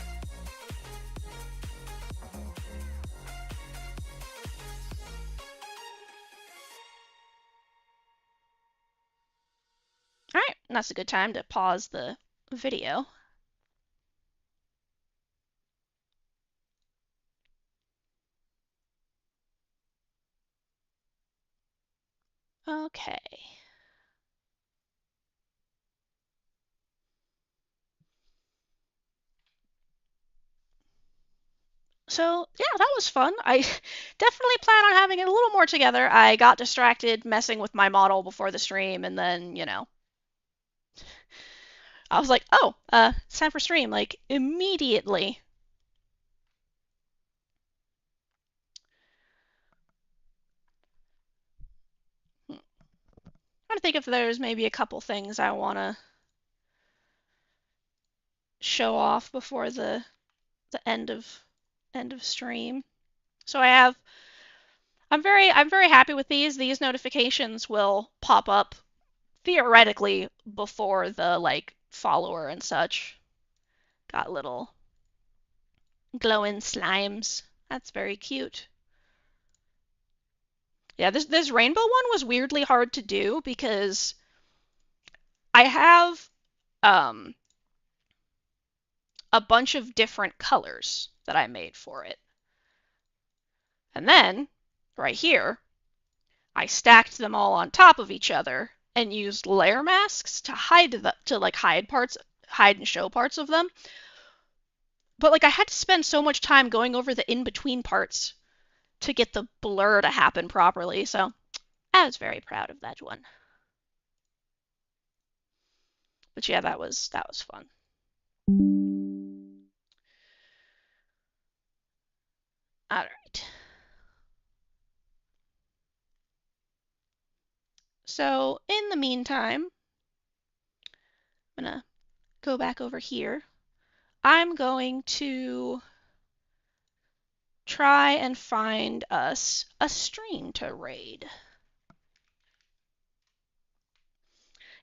that's a good time to pause the video. Okay. So, yeah, that was fun. I definitely plan on having it a little more together. I got distracted messing with my model before the stream, and then, I was like, oh, it's time for stream, like, immediately. I'm trying to think if there's maybe a couple things I want to show off before the end of stream. So I'm very happy with these. These notifications will pop up theoretically before the like follower and such. Got little glowing slimes. That's very cute. Yeah, this rainbow one was weirdly hard to do because I have um a bunch of different colors that I made for it. And then right here, I stacked them all on top of each other and used layer masks to hide and show parts of them. But like I had to spend so much time going over the in between parts to get the blur to happen properly. So I was very proud of that one. But yeah, that was fun. All right. So in the meantime, I'm gonna go back over here. I'm going to try and find us a stream to raid.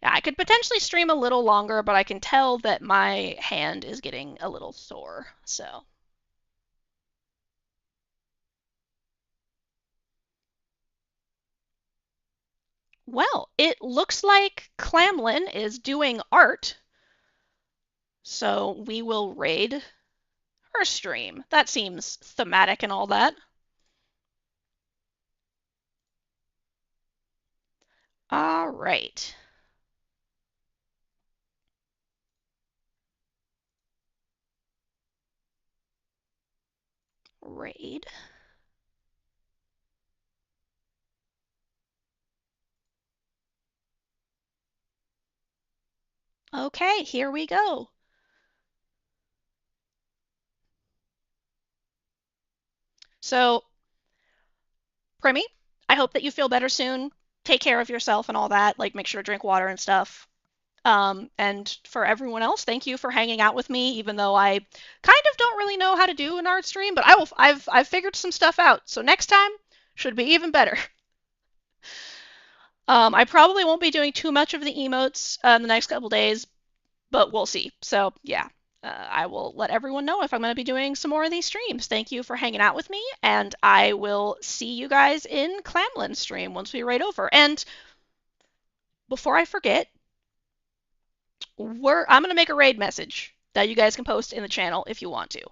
Yeah, I could potentially stream a little longer, but I can tell that my hand is getting a little sore. So, well, it looks like Clamlin is doing art, so we will raid her stream. That seems thematic and all that. All right. Raid. Okay, here we go. So, Primmy, I hope that you feel better soon. Take care of yourself and all that. Like, make sure to drink water and stuff. And for everyone else, thank you for hanging out with me, even though I kind of don't really know how to do an art stream, but I've figured some stuff out. So next time should be even better. I probably won't be doing too much of the emotes in the next couple days, but we'll see. So yeah, I will let everyone know if I'm going to be doing some more of these streams. Thank you for hanging out with me, and I will see you guys in Clamlin's stream once we raid over. And before I forget, I'm gonna make a raid message that you guys can post in the channel if you want to.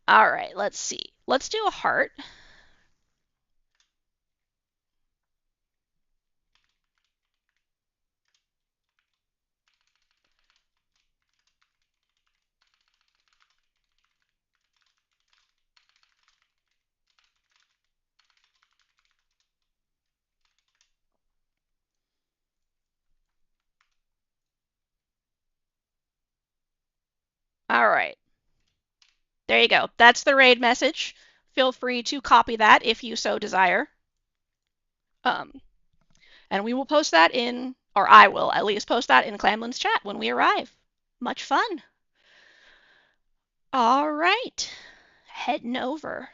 All right, let's see. Let's do a heart. All right, there you go. That's the raid message. Feel free to copy that if you so desire. Um, and we will post that in, or I will at least post that in Clamlin's chat when we arrive. Much fun. All right, heading over.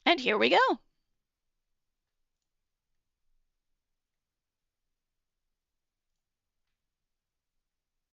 And here we go.